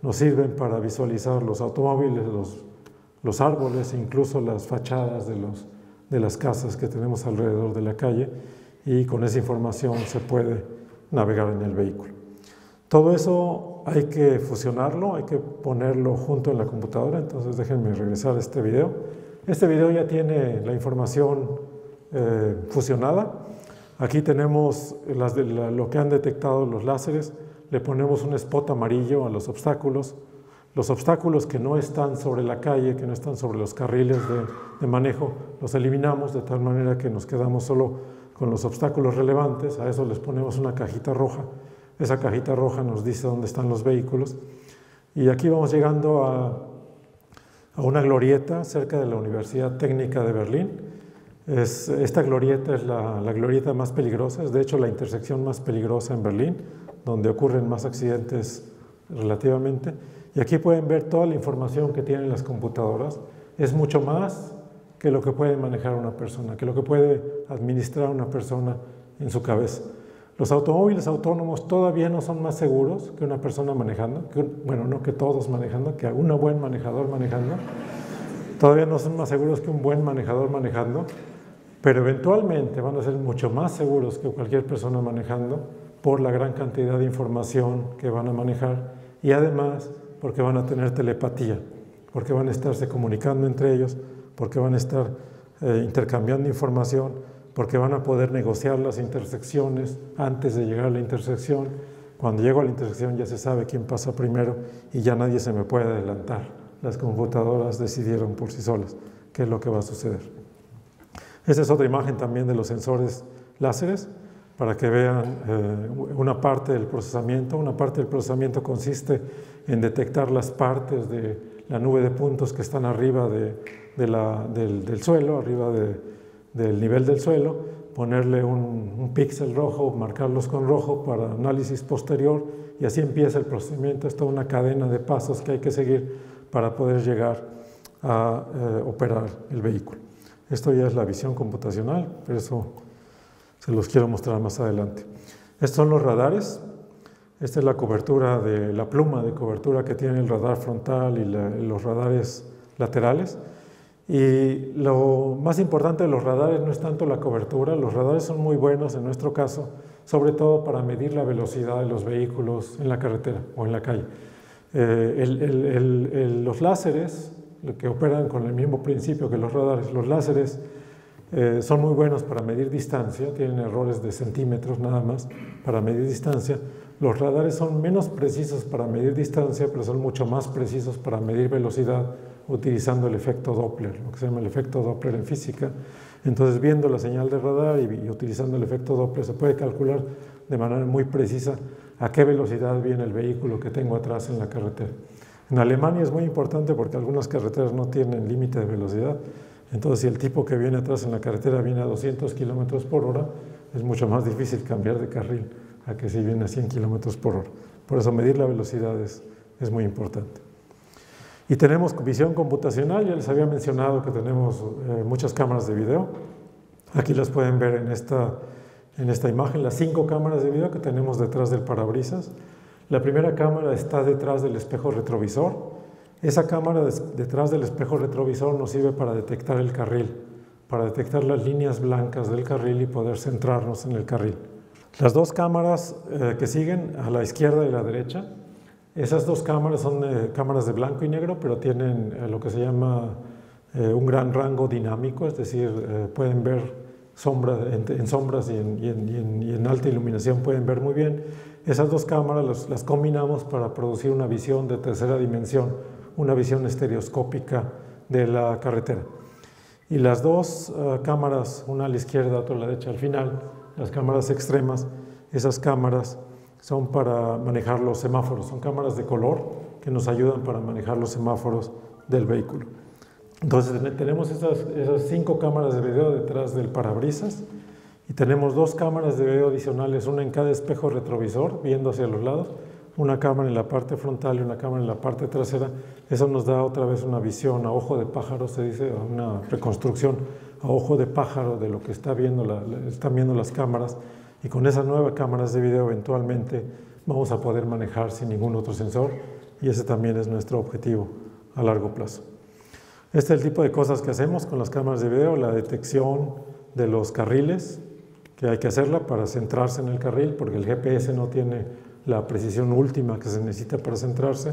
Nos sirven para visualizar los automóviles, los árboles, incluso las fachadas de las casas que tenemos alrededor de la calle, y con esa información se puede navegar en el vehículo. Todo eso hay que fusionarlo, hay que ponerlo junto en la computadora. Entonces déjenme regresar a este video. Este video ya tiene la información fusionada. Aquí tenemos lo que han detectado los láseres. Le ponemos un spot amarillo a los obstáculos. Los obstáculos que no están sobre la calle, que no están sobre los carriles de manejo, los eliminamos de tal manera que nos quedamos solo con los obstáculos relevantes. A eso les ponemos una cajita roja. Esa cajita roja nos dice dónde están los vehículos. Y aquí vamos llegando a una glorieta cerca de la Universidad Técnica de Berlín. Esta glorieta es la glorieta más peligrosa, es de hecho la intersección más peligrosa en Berlín, donde ocurren más accidentes relativamente. Y aquí pueden ver toda la información que tienen las computadoras. Es mucho más que lo que puede manejar una persona, que lo que puede administrar una persona en su cabeza. Los automóviles autónomos todavía no son más seguros que una persona manejando, bueno, no que todos manejando, que un buen manejador manejando. Todavía no son más seguros que un buen manejador manejando, pero eventualmente van a ser mucho más seguros que cualquier persona manejando por la gran cantidad de información que van a manejar, y además porque van a tener telepatía, porque van a estarse comunicando entre ellos, porque van a estar intercambiando información, porque van a poder negociar las intersecciones antes de llegar a la intersección. Cuando llego a la intersección ya se sabe quién pasa primero y ya nadie se me puede adelantar. Las computadoras decidieron por sí solas qué es lo que va a suceder. Esta es otra imagen también de los sensores láseres, para que vean una parte del procesamiento. Una parte del procesamiento consiste en detectar las partes de la nube de puntos que están arriba del suelo, arriba del nivel del suelo, ponerle un píxel rojo, marcarlos con rojo para análisis posterior, y así empieza el procesamiento. Es toda una cadena de pasos que hay que seguir para poder llegar a operar el vehículo. Esto ya es la visión computacional, pero eso se los quiero mostrar más adelante. Estos son los radares. Esta es la cobertura la pluma de cobertura que tiene el radar frontal y los radares laterales. Y lo más importante de los radares no es tanto la cobertura. Los radares son muy buenos en nuestro caso, sobre todo para medir la velocidad de los vehículos en la carretera o en la calle. Los láseres, que operan con el mismo principio que los radares, los láseres son muy buenos para medir distancia, tienen errores de centímetros nada más para medir distancia. Los radares son menos precisos para medir distancia, pero son mucho más precisos para medir velocidad, utilizando el efecto Doppler, lo que se llama el efecto Doppler en física. Entonces, viendo la señal de radar y utilizando el efecto Doppler, se puede calcular de manera muy precisa a qué velocidad viene el vehículo que tengo atrás en la carretera. En Alemania es muy importante porque algunas carreteras no tienen límite de velocidad. Entonces, si el tipo que viene atrás en la carretera viene a 200 kilómetros por hora, es mucho más difícil cambiar de carril a que si viene a 100 kilómetros por hora. Por eso medir la velocidad es muy importante. Y tenemos visión computacional. Ya les había mencionado que tenemos muchas cámaras de video. Aquí las pueden ver en esta imagen, las 5 cámaras de video que tenemos detrás del parabrisas. La primera cámara está detrás del espejo retrovisor. Esa cámara detrás del espejo retrovisor nos sirve para detectar el carril, para detectar las líneas blancas del carril y poder centrarnos en el carril. Las dos cámaras que siguen a la izquierda y la derecha, esas dos cámaras son cámaras de blanco y negro, pero tienen lo que se llama un gran rango dinámico, es decir, pueden ver en sombras y en alta iluminación pueden ver muy bien. Esas dos cámaras las combinamos para producir una visión de tercera dimensión, una visión estereoscópica de la carretera. Y las dos cámaras, una a la izquierda, otra a la derecha al final, las cámaras extremas, esas cámaras son para manejar los semáforos, son cámaras de color que nos ayudan para manejar los semáforos del vehículo. Entonces tenemos esas 5 cámaras de video detrás del parabrisas y tenemos 2 cámaras de video adicionales, una en cada espejo retrovisor viendo hacia los lados, una cámara en la parte frontal y una cámara en la parte trasera. Eso nos da otra vez una visión a ojo de pájaro, se dice, una reconstrucción a ojo de pájaro de lo que están viendo las cámaras, y con esas nuevas cámaras de video eventualmente vamos a poder manejar sin ningún otro sensor, y ese también es nuestro objetivo a largo plazo. Este es el tipo de cosas que hacemos con las cámaras de video, la detección de los carriles, que hay que hacerla para centrarse en el carril, porque el GPS no tiene la precisión última que se necesita para centrarse.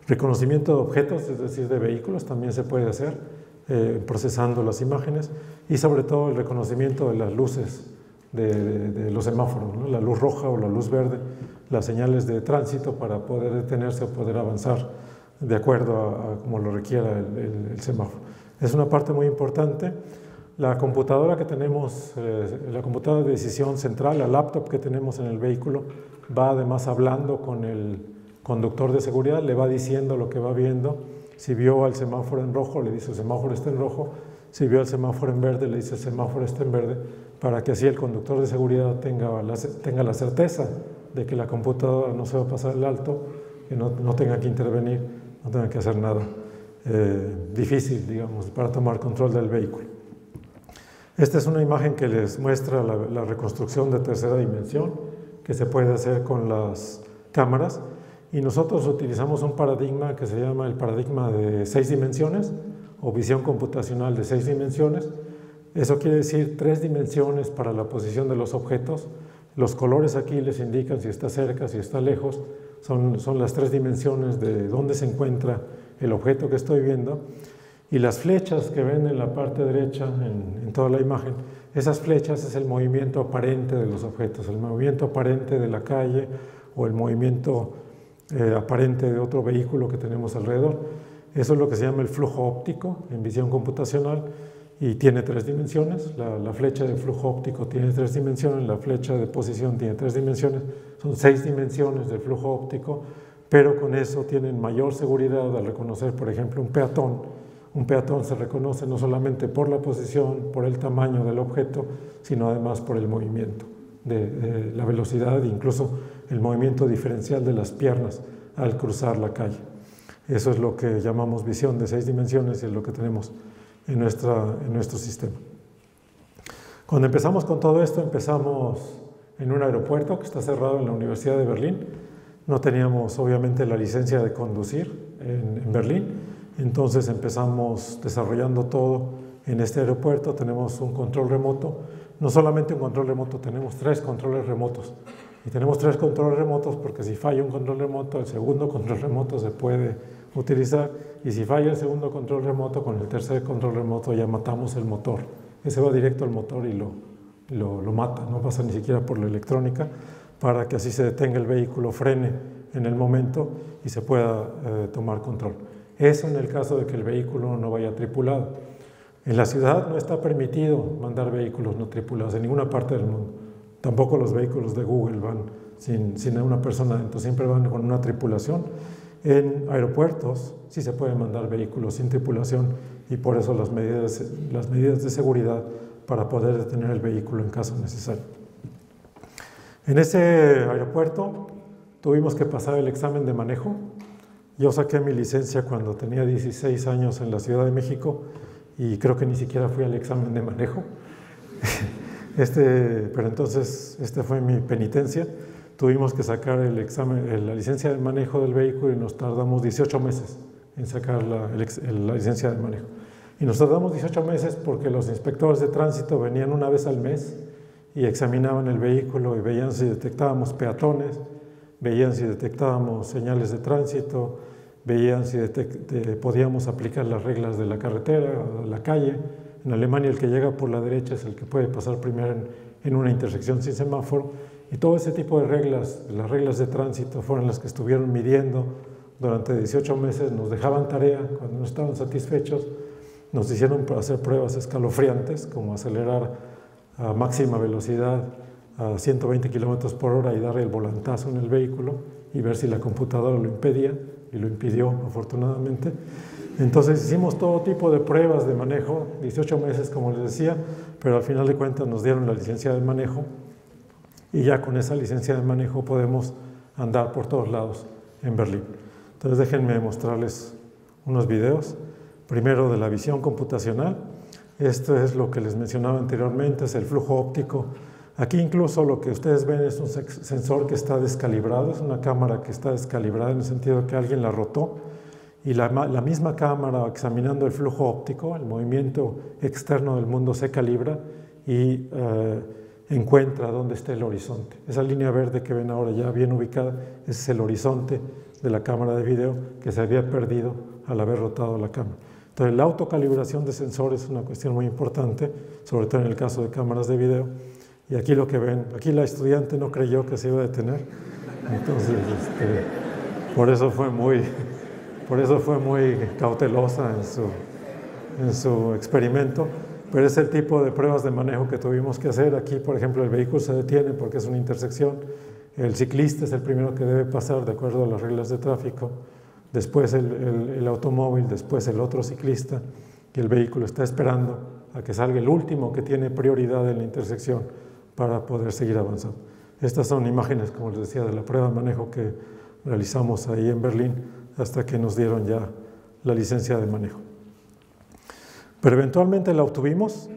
Reconocimiento de objetos, es decir, de vehículos, también se puede hacer procesando las imágenes, y sobre todo el reconocimiento de las luces de los semáforos, ¿no? La luz roja o la luz verde, las señales de tránsito para poder detenerse o poder avanzar de acuerdo a como lo requiera el semáforo. Es una parte muy importante. La computadora que tenemos, la computadora de decisión central, la laptop que tenemos en el vehículo, va además hablando con el conductor de seguridad, le va diciendo lo que va viendo. Si vio al semáforo en rojo, le dice el semáforo está en rojo. Si vio el semáforo en verde, le dice el semáforo está en verde, para que así el conductor de seguridad tenga la certeza de que la computadora no se va a pasar el alto, que no tenga que intervenir, no tenga que hacer nada difícil, digamos, para tomar control del vehículo. Esta es una imagen que les muestra la reconstrucción de tercera dimensión que se puede hacer con las cámaras, y nosotros utilizamos un paradigma que se llama el paradigma de 6 dimensiones o visión computacional de 6 dimensiones. Eso quiere decir 3 dimensiones para la posición de los objetos. Los colores aquí les indican si está cerca, si está lejos. Son las 3 dimensiones de dónde se encuentra el objeto que estoy viendo. Y las flechas que ven en la parte derecha, en toda la imagen, esas flechas es el movimiento aparente de los objetos, el movimiento aparente de la calle o el movimiento aparente de otro vehículo que tenemos alrededor. Eso es lo que se llama el flujo óptico en visión computacional, y tiene 3 dimensiones. La flecha de flujo óptico tiene 3 dimensiones, la flecha de posición tiene 3 dimensiones, son 6 dimensiones del flujo óptico, pero con eso tienen mayor seguridad al reconocer, por ejemplo, un peatón. Un peatón se reconoce no solamente por la posición, por el tamaño del objeto, sino además por el movimiento, de la velocidad, incluso el movimiento diferencial de las piernas al cruzar la calle. Eso es lo que llamamos visión de 6 dimensiones y es lo que tenemos en nuestro sistema. Cuando empezamos con todo esto, empezamos en un aeropuerto que está cerrado en la Universidad de Berlín. No teníamos obviamente la licencia de conducir en Berlín, entonces empezamos desarrollando todo en este aeropuerto. Tenemos un control remoto, no solamente un control remoto, tenemos 3 controles remotos. Y tenemos 3 controles remotos porque si falla un control remoto, el segundo control remoto se puede utilizar, y si falla el segundo control remoto, con el tercer control remoto ya matamos el motor. Ese va directo al motor y lo mata, no pasa ni siquiera por la electrónica, para que así se detenga el vehículo, frene en el momento y se pueda tomar control. Eso en el caso de que el vehículo no vaya tripulado. En la ciudad no está permitido mandar vehículos no tripulados en ninguna parte del mundo. Tampoco los vehículos de Google van sin una persona dentro, siempre van con una tripulación. En aeropuertos sí se pueden mandar vehículos sin tripulación, y por eso las medidas de seguridad para poder detener el vehículo en caso necesario. En ese aeropuerto tuvimos que pasar el examen de manejo. Yo saqué mi licencia cuando tenía 16 años en la Ciudad de México y creo que ni siquiera fui al examen de manejo. Pero entonces esta fue mi penitencia. Tuvimos que sacar el examen, la licencia de manejo del vehículo, y nos tardamos 18 meses en sacar la licencia de manejo. Y nos tardamos 18 meses porque los inspectores de tránsito venían una vez al mes y examinaban el vehículo y veían si detectábamos peatones, veían si detectábamos señales de tránsito, veían si podíamos aplicar las reglas de la carretera, de la calle, En Alemania el que llega por la derecha es el que puede pasar primero en una intersección sin semáforo. Y todo ese tipo de reglas, las reglas de tránsito, fueron las que estuvieron midiendo durante 18 meses, nos dejaban tarea cuando no estaban satisfechos, nos hicieron hacer pruebas escalofriantes, como acelerar a máxima velocidad a 120 kilómetros por hora y darle el volantazo en el vehículo y ver si la computadora lo impedía, y lo impidió afortunadamente. Entonces hicimos todo tipo de pruebas de manejo, 18 meses como les decía, pero al final de cuentas nos dieron la licencia de manejo y ya con esa licencia de manejo podemos andar por todos lados en Berlín. Entonces déjenme mostrarles unos videos, primero de la visión computacional. Esto es lo que les mencionaba anteriormente, es el flujo óptico. Aquí incluso lo que ustedes ven es un sensor que está descalibrado, es una cámara que está descalibrada en el sentido de que alguien la rotó y la misma cámara, examinando el flujo óptico, el movimiento externo del mundo, se calibra y encuentra dónde está el horizonte. Esa línea verde que ven ahora ya bien ubicada, ese es el horizonte de la cámara de video que se había perdido al haber rotado la cámara. Entonces la autocalibración de sensores es una cuestión muy importante, sobre todo en el caso de cámaras de video. Y aquí lo que ven, aquí la estudiante no creyó que se iba a detener, entonces por eso fue muy cautelosa en su experimento, pero es el tipo de pruebas de manejo que tuvimos que hacer. Aquí, por ejemplo, el vehículo se detiene porque es una intersección, el ciclista es el primero que debe pasar de acuerdo a las reglas de tráfico, después el automóvil, después el otro ciclista, y el vehículo está esperando a que salga el último que tiene prioridad en la intersección para poder seguir avanzando. Estas son imágenes, como les decía, de la prueba de manejo que realizamos ahí en Berlín hasta que nos dieron ya la licencia de manejo. Pero eventualmente la obtuvimos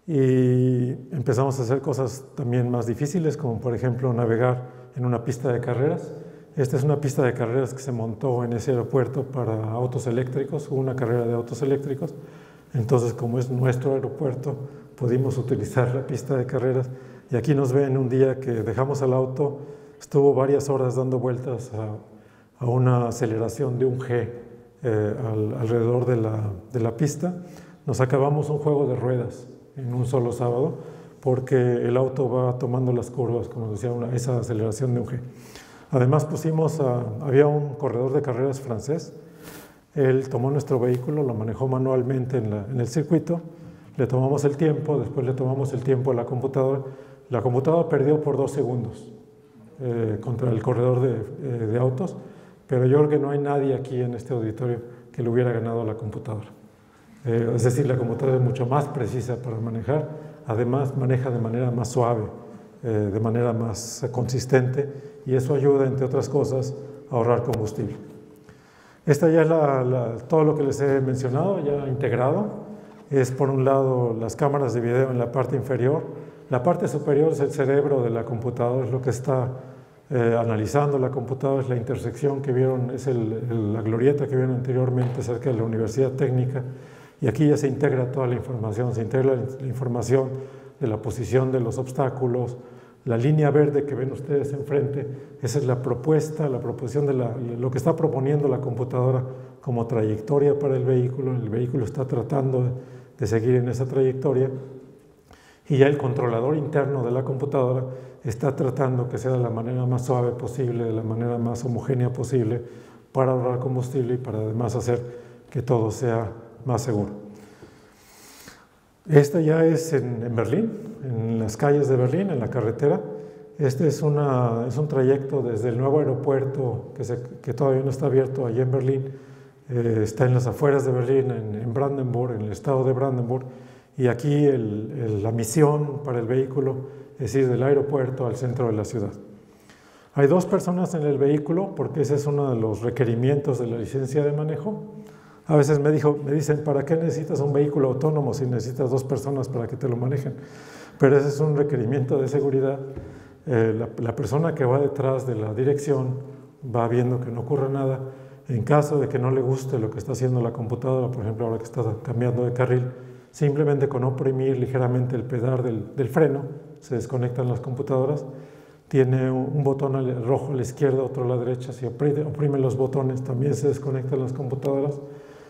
y empezamos a hacer cosas también más difíciles, como por ejemplo navegar en una pista de carreras. Esta es una pista de carreras que se montó en ese aeropuerto para autos eléctricos, hubo una carrera de autos eléctricos. Entonces, como es nuestro aeropuerto, pudimos utilizar la pista de carreras. Y aquí nos ven un día que dejamos el auto, estuvo varias horas dando vueltas a una aceleración de 1 G alrededor de la pista. Nos acabamos un juego de ruedas en un solo sábado, porque el auto va tomando las curvas, como decía, esa aceleración de 1 G. Además había un corredor de carreras francés. Él tomó nuestro vehículo, lo manejó manualmente en el circuito, le tomamos el tiempo, después le tomamos el tiempo a la computadora. La computadora perdió por 2 segundos contra el corredor de autos, pero yo creo que no hay nadie aquí en este auditorio que le hubiera ganado a la computadora. Es decir, la computadora es mucho más precisa para manejar, además maneja de manera más suave, de manera más consistente, y eso ayuda, entre otras cosas, a ahorrar combustible. Esta ya es todo lo que les he mencionado, ya integrado. Es por un lado las cámaras de video en la parte inferior. La parte superior es el cerebro de la computadora, es lo que está analizando la computadora, es la intersección que vieron, es la glorieta que vieron anteriormente cerca de la Universidad Técnica. Y aquí ya se integra toda la información, se integra la información de la posición de los obstáculos. La línea verde que ven ustedes enfrente, esa es la proposición de lo que está proponiendo la computadora como trayectoria para el vehículo está tratando de seguir en esa trayectoria, y ya el controlador interno de la computadora está tratando que sea de la manera más suave posible, de la manera más homogénea posible, para ahorrar combustible y para además hacer que todo sea más seguro. Esta ya es en Berlín, en las calles de Berlín, en la carretera. Este es un trayecto desde el nuevo aeropuerto que todavía no está abierto allí en Berlín. Está en las afueras de Berlín, en Brandenburg, en el estado de Brandenburg. Y aquí la misión para el vehículo es ir del aeropuerto al centro de la ciudad. Hay 2 personas en el vehículo porque ese es uno de los requerimientos de la licencia de manejo. A veces me dicen, ¿para qué necesitas un vehículo autónomo si necesitas 2 personas para que te lo manejen? Pero ese es un requerimiento de seguridad. La persona que va detrás de la dirección va viendo que no ocurra nada. En caso de que no le guste lo que está haciendo la computadora, por ejemplo, ahora que está cambiando de carril, simplemente con oprimir ligeramente el pedal del freno, se desconectan las computadoras. Tiene un botón rojo a la izquierda, otro a la derecha. Si oprime los botones, también se desconectan las computadoras.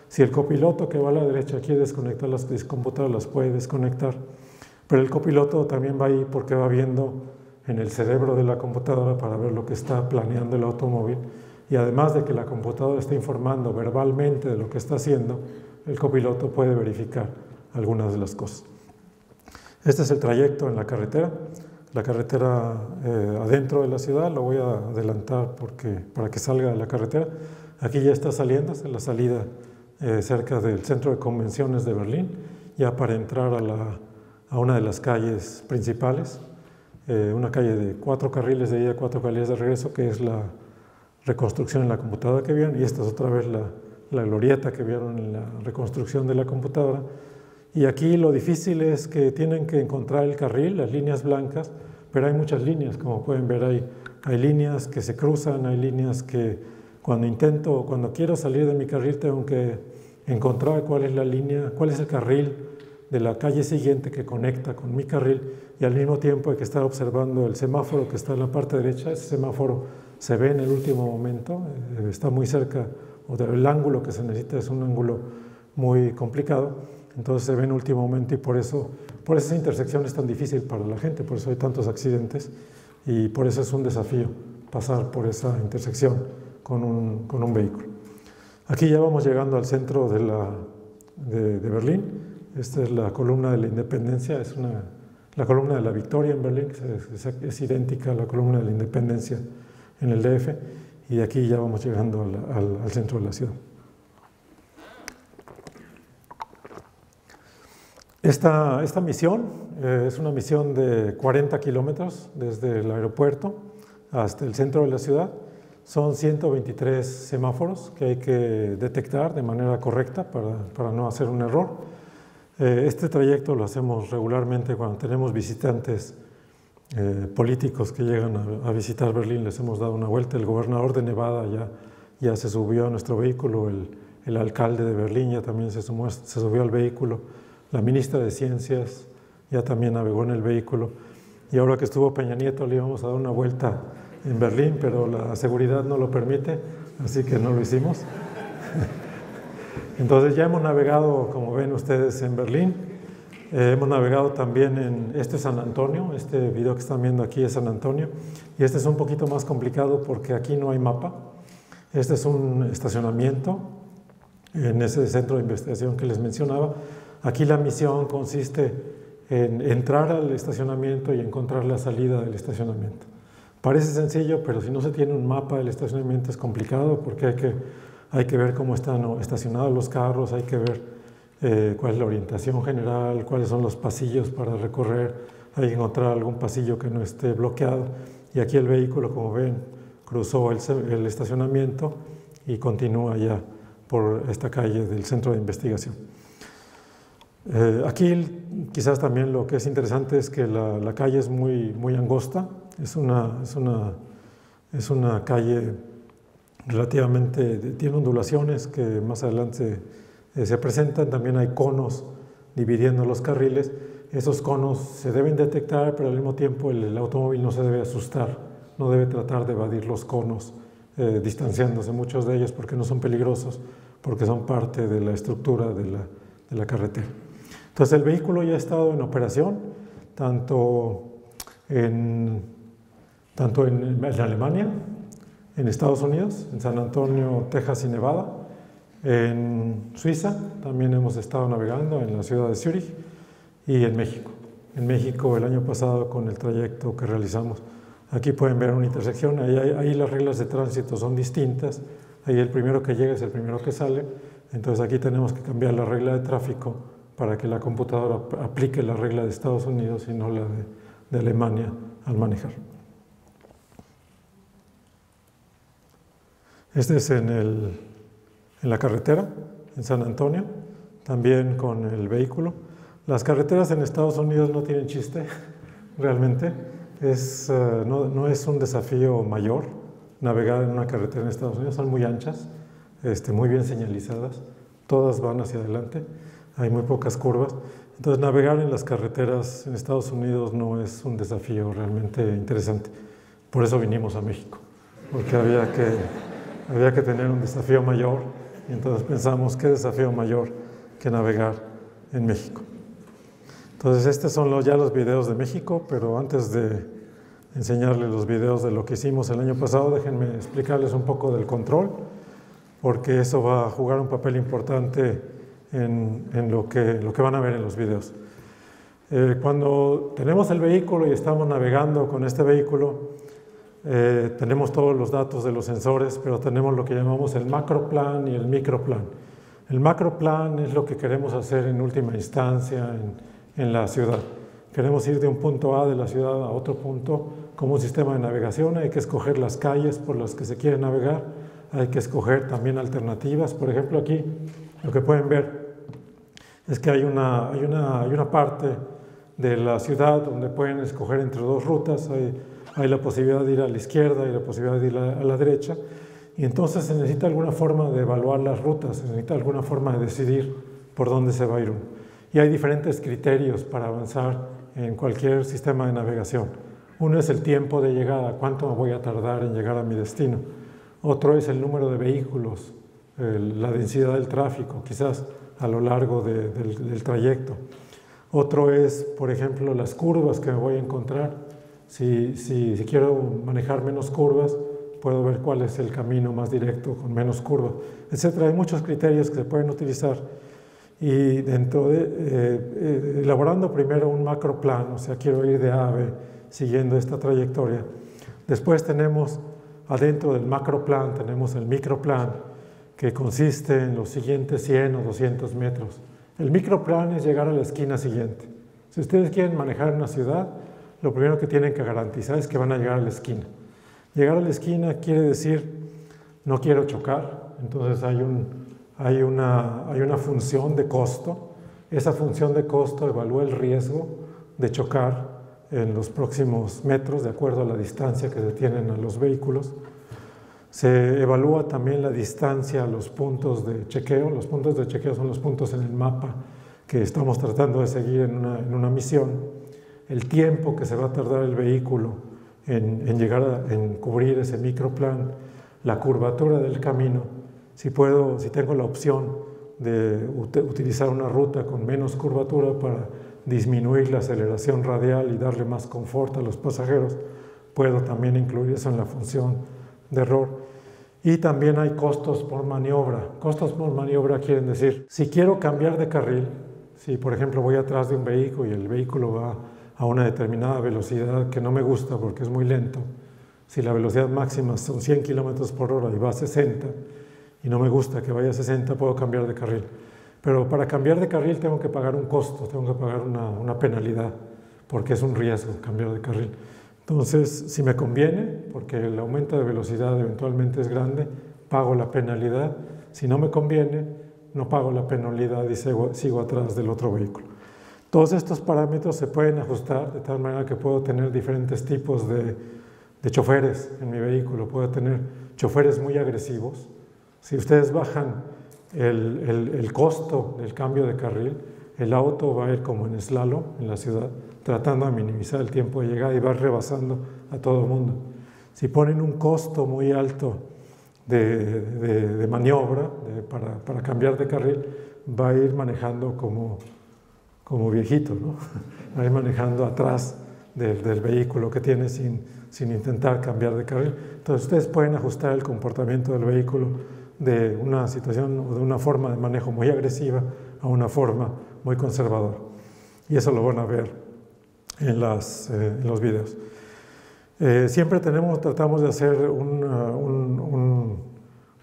Si el copiloto que va a la derecha quiere desconectar las computadoras, las puede desconectar, pero el copiloto también va ahí porque va viendo en el cerebro de la computadora para ver lo que está planeando el automóvil, y además de que la computadora está informando verbalmente de lo que está haciendo, el copiloto puede verificar algunas de las cosas. Este es el trayecto en la carretera adentro de la ciudad. Lo voy a adelantar para que salga de la carretera. Aquí ya está saliendo, es la salida cerca del centro de convenciones de Berlín, ya para entrar a una de las calles principales, una calle de 4 carriles de ida, 4 carriles de regreso, que es la reconstrucción en la computadora que vieron, y esta es otra vez la glorieta que vieron en la reconstrucción de la computadora. Y aquí lo difícil es que tienen que encontrar el carril, las líneas blancas, pero hay muchas líneas, como pueden ver ahí. Hay líneas que se cruzan, hay líneas que cuando quiero salir de mi carril tengo que encontrar cuál es la línea, cuál es el carril de la calle siguiente que conecta con mi carril, y al mismo tiempo hay que estar observando el semáforo que está en la parte derecha. Ese semáforo se ve en el último momento, está muy cerca, el ángulo que se necesita es un ángulo muy complicado. Entonces se ve en último momento, y por eso esa intersección es tan difícil para la gente, por eso hay tantos accidentes, y por eso es un desafío pasar por esa intersección con un vehículo. Aquí ya vamos llegando al centro de Berlín. Esta es la columna de la Independencia, es la columna de la Victoria en Berlín, que es idéntica a la columna de la Independencia en el DF, y aquí ya vamos llegando al centro de la ciudad. Esta misión es una misión de 40 kilómetros desde el aeropuerto hasta el centro de la ciudad. Son 123 semáforos que hay que detectar de manera correcta para no hacer un error. Este trayecto lo hacemos regularmente cuando tenemos visitantes políticos que llegan a visitar Berlín. Les hemos dado una vuelta. El gobernador de Nevada ya se subió a nuestro vehículo, el alcalde de Berlín ya también se subió al vehículo. La ministra de Ciencias ya también navegó en el vehículo, y ahora que estuvo Peña Nieto le íbamos a dar una vuelta en Berlín, pero la seguridad no lo permite, así que no lo hicimos. Entonces ya hemos navegado, como ven ustedes, en Berlín. Hemos navegado también este es San Antonio, este video que están viendo aquí es San Antonio, y este es un poquito más complicado porque aquí no hay mapa. Este es un estacionamiento en ese centro de investigación que les mencionaba. Aquí la misión consiste en entrar al estacionamiento y encontrar la salida del estacionamiento. Parece sencillo, pero si no se tiene un mapa del estacionamiento es complicado, porque hay que ver cómo están estacionados los carros, hay que ver cuál es la orientación general, cuáles son los pasillos para recorrer, hay que encontrar algún pasillo que no esté bloqueado. Y aquí el vehículo, como ven, cruzó el estacionamiento y continúa ya por esta calle del centro de investigación. Aquí quizás también lo que es interesante es que la calle es muy angosta, es una calle relativamente, tiene ondulaciones que más adelante se presentan. También hay conos dividiendo los carriles. Esos conos se deben detectar, pero al mismo tiempo el automóvil no se debe asustar, no debe tratar de evadir los conos, distanciándose muchos de ellos porque no son peligrosos, porque son parte de la estructura de la carretera. Entonces el vehículo ya ha estado en operación, tanto en Alemania, en Estados Unidos, en San Antonio, Texas y Nevada, en Suiza, también hemos estado navegando en la ciudad de Zúrich, y en México. En México el año pasado con el trayecto que realizamos. Aquí pueden ver una intersección, ahí las reglas de tránsito son distintas, ahí el primero que llega es el primero que sale, entonces aquí tenemos que cambiar la regla de tráfico para que la computadora aplique la regla de Estados Unidos y no la de Alemania al manejar. Este es en la carretera, en San Antonio, también con el vehículo. Las carreteras en Estados Unidos no tienen chiste, realmente. No es un desafío mayor navegar en una carretera en Estados Unidos, son muy anchas, muy bien señalizadas, todas van hacia adelante. Hay muy pocas curvas, entonces navegar en las carreteras en Estados Unidos no es un desafío realmente interesante. Por eso vinimos a México, porque había que tener un desafío mayor Y entonces pensamos, ¿qué desafío mayor que navegar en México? Entonces estos son ya los videos de México, pero antes de enseñarles los videos de lo que hicimos el año pasado, déjenme explicarles un poco del control, porque eso va a jugar un papel importante en lo que van a ver en los videos. Cuando tenemos el vehículo y estamos navegando con este vehículo, tenemos todos los datos de los sensores, pero tenemos lo que llamamos el macroplan y el microplan. El macroplan es lo que queremos hacer en última instancia en la ciudad. Queremos ir de un punto A de la ciudad a otro punto como un sistema de navegación. Hay que escoger las calles por las que se quiere navegar. Hay que escoger también alternativas. Por ejemplo, aquí lo que pueden ver es que hay una parte de la ciudad donde pueden escoger entre dos rutas. Hay la posibilidad de ir a la izquierda y la posibilidad de ir a la derecha. Y entonces se necesita alguna forma de evaluar las rutas, se necesita alguna forma de decidir por dónde se va a ir uno. Y hay diferentes criterios para avanzar en cualquier sistema de navegación. Uno es el tiempo de llegada, cuánto voy a tardar en llegar a mi destino. Otro es el número de vehículos, la densidad del tráfico, quizás a lo largo del trayecto. Otro es, por ejemplo, las curvas que me voy a encontrar. Si quiero manejar menos curvas, puedo ver cuál es el camino más directo con menos curvas, etc. Hay muchos criterios que se pueden utilizar. Y dentro de, elaborando primero un macroplan, o sea, quiero ir de A a B siguiendo esta trayectoria. Después tenemos, adentro del macroplan, tenemos el microplan, que consiste en los siguientes 100 o 200 metros. El microplan es llegar a la esquina siguiente. Si ustedes quieren manejar una ciudad, lo primero que tienen que garantizar es que van a llegar a la esquina. Llegar a la esquina quiere decir, no quiero chocar, entonces hay una función de costo. Esa función de costo evalúa el riesgo de chocar en los próximos metros de acuerdo a la distancia que se tienen a los vehículos. Se evalúa también la distancia a los puntos de chequeo. Los puntos de chequeo son los puntos en el mapa que estamos tratando de seguir en una misión. El tiempo que se va a tardar el vehículo en cubrir ese microplan, la curvatura del camino. Si tengo la opción de utilizar una ruta con menos curvatura para disminuir la aceleración radial y darle más confort a los pasajeros, puedo también incluir eso en la función de error. Y también hay costos por maniobra. Costos por maniobra quieren decir, si quiero cambiar de carril, si por ejemplo voy atrás de un vehículo y el vehículo va a una determinada velocidad que no me gusta porque es muy lento, si la velocidad máxima son 100 km por hora y va a 60 y no me gusta que vaya a 60, puedo cambiar de carril. Pero para cambiar de carril tengo que pagar un costo, tengo que pagar una penalidad, porque es un riesgo cambiar de carril. Entonces, si me conviene, porque el aumento de velocidad eventualmente es grande, pago la penalidad. Si no me conviene, no pago la penalidad y sigo atrás del otro vehículo. Todos estos parámetros se pueden ajustar de tal manera que puedo tener diferentes tipos de choferes en mi vehículo. Puedo tener choferes muy agresivos. Si ustedes bajan el costo del cambio de carril, el auto va a ir como en slalom en la ciudad, tratando de minimizar el tiempo de llegada y va rebasando a todo el mundo. Si ponen un costo muy alto de maniobra para cambiar de carril, va a ir manejando como viejito, ¿no? Va a ir manejando atrás del vehículo que tiene sin intentar cambiar de carril. Entonces ustedes pueden ajustar el comportamiento del vehículo de una situación o de una forma de manejo muy agresiva a una forma muy conservadora. Y eso lo van a ver en los videos. Siempre tratamos de hacer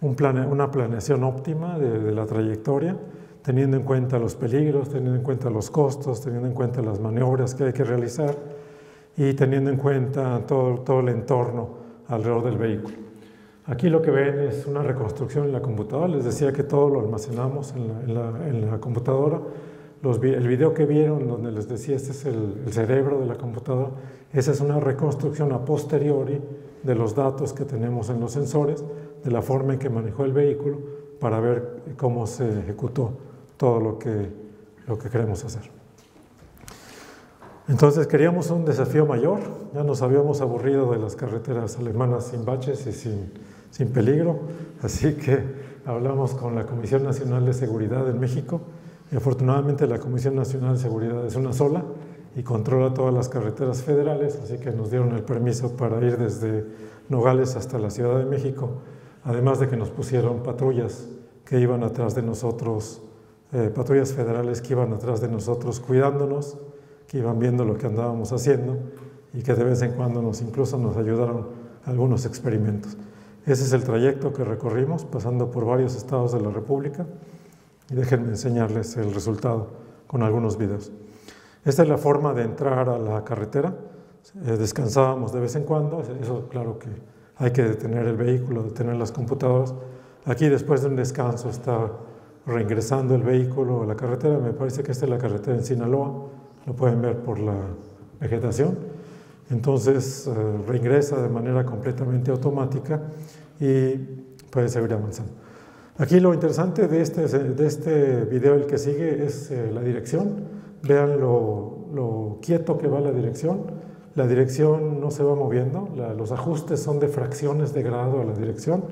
una planeación óptima de la trayectoria, teniendo en cuenta los peligros, teniendo en cuenta los costos, teniendo en cuenta las maniobras que hay que realizar y teniendo en cuenta todo el entorno alrededor del vehículo. Aquí lo que ven es una reconstrucción en la computadora. Les decía que todo lo almacenamos en la computadora. El video que vieron donde les decía este es el cerebro de la computadora, esa es una reconstrucción a posteriori de los datos que tenemos en los sensores, de la forma en que manejó el vehículo, para ver cómo se ejecutó todo lo que queremos hacer. Entonces queríamos un desafío mayor. Ya nos habíamos aburrido de las carreteras alemanas sin baches y sin peligro, así que hablamos con la Comisión Nacional de Seguridad en México y afortunadamente la Comisión Nacional de Seguridad es una sola y controla todas las carreteras federales, así que nos dieron el permiso para ir desde Nogales hasta la Ciudad de México, además de que nos pusieron patrullas que iban atrás de nosotros, patrullas federales que iban atrás de nosotros cuidándonos, que iban viendo lo que andábamos haciendo y que de vez en cuando incluso nos ayudaron a algunos experimentos. Ese es el trayecto que recorrimos, pasando por varios estados de la República, y déjenme enseñarles el resultado con algunos videos. Esta es la forma de entrar a la carretera. Descansábamos de vez en cuando, eso claro que hay que detener el vehículo, detener las computadoras. Aquí después de un descanso está reingresando el vehículo a la carretera. Me parece que esta es la carretera en Sinaloa, lo pueden ver por la vegetación. Entonces reingresa de manera completamente automática y puede seguir avanzando. Aquí lo interesante de este video, el que sigue, es la dirección. Vean lo quieto que va la dirección. La dirección no se va moviendo, los ajustes son de fracciones de grado a la dirección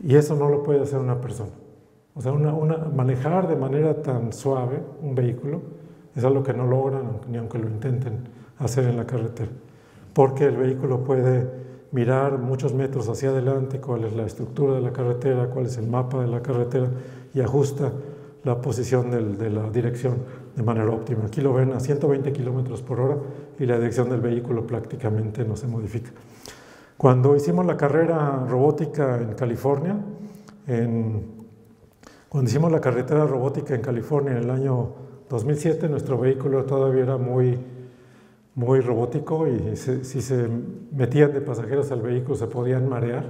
y eso no lo puede hacer una persona. O sea, manejar de manera tan suave un vehículo es algo que no logran ni aunque lo intenten hacer en la carretera, porque el vehículo puede mirar muchos metros hacia adelante cuál es la estructura de la carretera, cuál es el mapa de la carretera y ajusta la posición de la dirección de manera óptima. Aquí lo ven a 120 kilómetros por hora y la dirección del vehículo prácticamente no se modifica. Cuando hicimos la carrera robótica en California, cuando hicimos la carretera robótica en California en el año 2007, nuestro vehículo todavía era muy robótico y si se metían de pasajeros al vehículo se podían marear.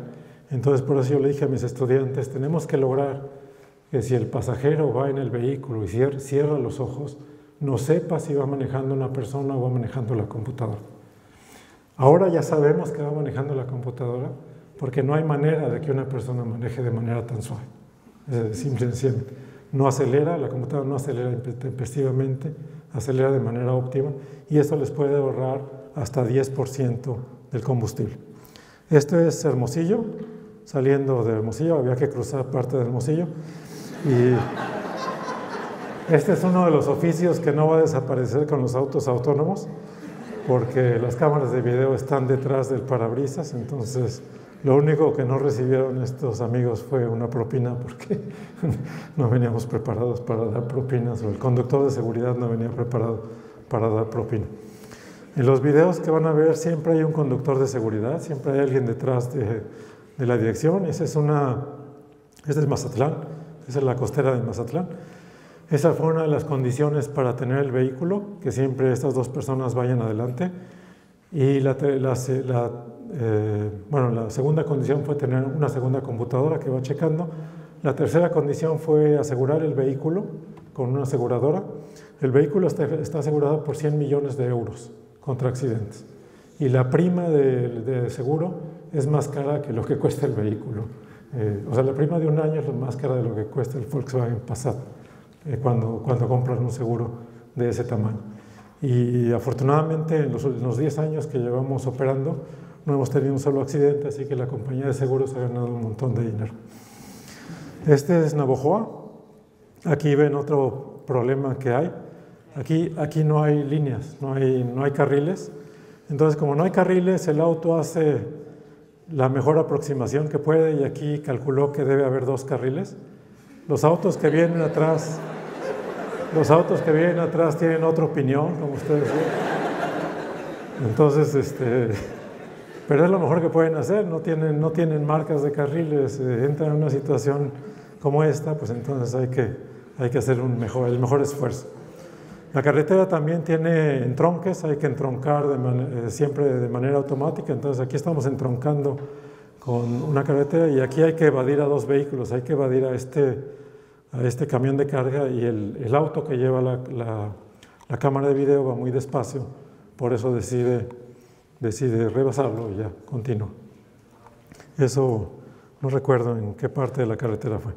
Entonces por eso yo le dije a mis estudiantes, tenemos que lograr que si el pasajero va en el vehículo y cierra los ojos, no sepa si va manejando una persona o va manejando la computadora. Ahora ya sabemos que va manejando la computadora porque no hay manera de que una persona maneje de manera tan suave. Simple y sencillamente. No acelera, la computadora no acelera intempestivamente, acelera de manera óptima y eso les puede ahorrar hasta 10% del combustible. Esto es Hermosillo, saliendo de Hermosillo, había que cruzar parte de Hermosillo. Y este es uno de los oficios que no va a desaparecer con los autos autónomos, porque las cámaras de video están detrás del parabrisas, entonces lo único que no recibieron estos amigos fue una propina, porque no veníamos preparados para dar propinas, o el conductor de seguridad no venía preparado para dar propina. En los videos que van a ver siempre hay un conductor de seguridad, siempre hay alguien detrás de la dirección. Esta es Mazatlán. Esa es la costera de Mazatlán. Esa fue una de las condiciones para tener el vehículo, que siempre estas dos personas vayan adelante. Y la segunda condición fue tener una segunda computadora que va checando. La tercera condición fue asegurar el vehículo con una aseguradora. El vehículo está asegurado por 100 millones de euros contra accidentes. Y la prima de seguro es más cara que lo que cuesta el vehículo. O sea, la prima de un año es más cara de lo que cuesta el Volkswagen Passat cuando compran un seguro de ese tamaño. Y afortunadamente en los 10 años que llevamos operando no hemos tenido un solo accidente, así que la compañía de seguros ha ganado un montón de dinero. Este es Navojoa. Aquí ven otro problema que hay. Aquí no hay líneas, no hay carriles. Entonces, como no hay carriles, el auto hace la mejor aproximación que puede y aquí calculó que debe haber 2 carriles. Los autos que vienen atrás tienen otra opinión, como ustedes ven. Entonces, pero es lo mejor que pueden hacer, no tienen marcas de carriles, entran en una situación como esta, pues entonces hay que hacer el mejor esfuerzo. La carretera también tiene entronques, hay que entroncar siempre de manera automática, entonces aquí estamos entroncando con una carretera y aquí hay que evadir a 2 vehículos, hay que evadir a este camión de carga y el auto que lleva la cámara de video va muy despacio, por eso decide rebasarlo y ya, continúa. Eso no recuerdo en qué parte de la carretera fue.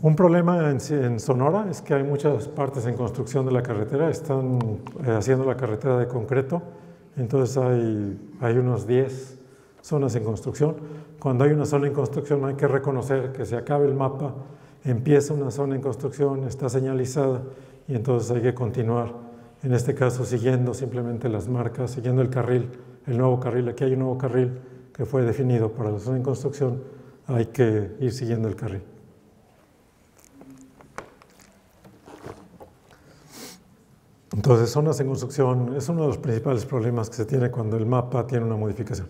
Un problema en Sonora es que hay muchas partes en construcción de la carretera, están haciendo la carretera de concreto, entonces hay unos 10 zonas en construcción. Cuando hay una zona en construcción hay que reconocer que se acabe el mapa, empieza una zona en construcción, está señalizada y entonces hay que continuar, en este caso siguiendo simplemente las marcas, siguiendo el carril, el nuevo carril. Aquí hay un nuevo carril que fue definido para la zona en construcción, hay que ir siguiendo el carril. Entonces, zonas en construcción es uno de los principales problemas que se tiene cuando el mapa tiene una modificación.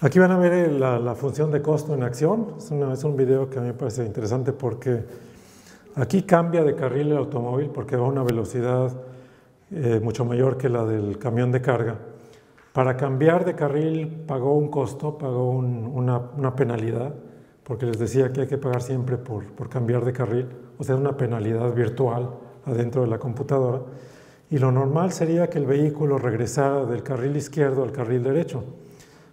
Aquí van a ver la función de costo en acción. Es un video que a mí me parece interesante porque aquí cambia de carril el automóvil porque va a una velocidad mucho mayor que la del camión de carga. Para cambiar de carril pagó un costo, pagó una penalidad, porque les decía que hay que pagar siempre por cambiar de carril, o sea, una penalidad virtual adentro de la computadora. Y lo normal sería que el vehículo regresara del carril izquierdo al carril derecho,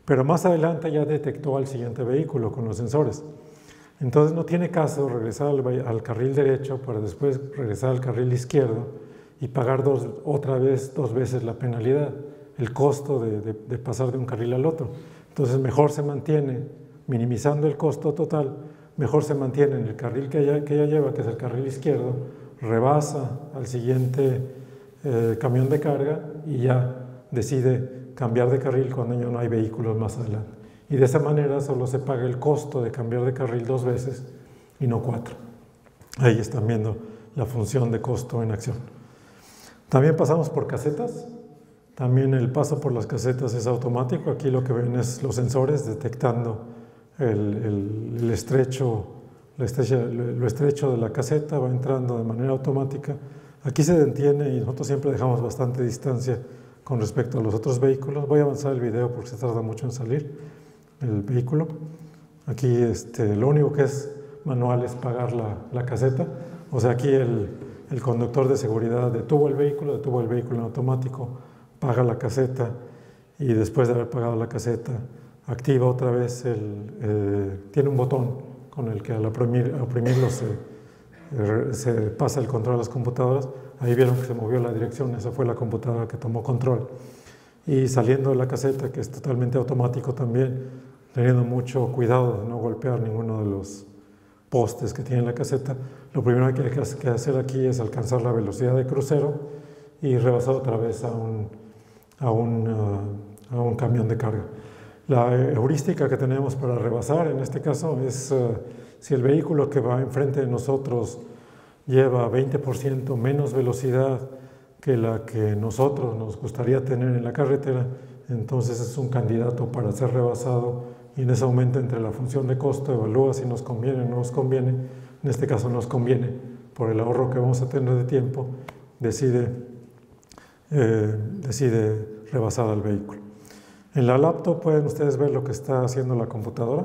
pero más adelante ya detectó al siguiente vehículo con los sensores. Entonces no tiene caso regresar al carril derecho para después regresar al carril izquierdo y pagar otra vez dos veces la penalidad, el costo de pasar de un carril al otro. Entonces mejor se mantiene, minimizando el costo total, mejor se mantiene en el carril que ella lleva, que es el carril izquierdo, rebasa al siguiente camión de carga y ya decide cambiar de carril cuando ya no hay vehículos más adelante. Y de esa manera solo se paga el costo de cambiar de carril 2 veces y no 4. Ahí están viendo la función de costo en acción. También pasamos por casetas. También el paso por las casetas es automático. Aquí lo que ven es los sensores detectando lo estrecho de la caseta, va entrando de manera automática. Aquí se detiene y nosotros siempre dejamos bastante distancia con respecto a los otros vehículos. Voy a avanzar el video porque se tarda mucho en salir el vehículo. Aquí lo único que es manual es pagar la caseta. O sea, aquí el conductor de seguridad detuvo el vehículo en automático, paga la caseta y después de haber pagado la caseta activa otra vez tiene un botón con el que al oprimirlo se pasa el control a las computadoras. Ahí vieron que se movió la dirección, esa fue la computadora que tomó control. Y saliendo de la caseta, que es totalmente automático también, teniendo mucho cuidado de no golpear ninguno de los postes que tiene la caseta, lo primero que hay que hacer aquí es alcanzar la velocidad de crucero y rebasar otra vez a un camión de carga. La heurística que tenemos para rebasar en este caso es si el vehículo que va enfrente de nosotros lleva 20% menos velocidad que la que nosotros nos gustaría tener en la carretera, entonces es un candidato para ser rebasado y en ese momento entre la función de costo evalúa si nos conviene o no nos conviene. En este caso nos conviene por el ahorro que vamos a tener de tiempo, decide rebasar al vehículo. En la laptop pueden ustedes ver lo que está haciendo la computadora.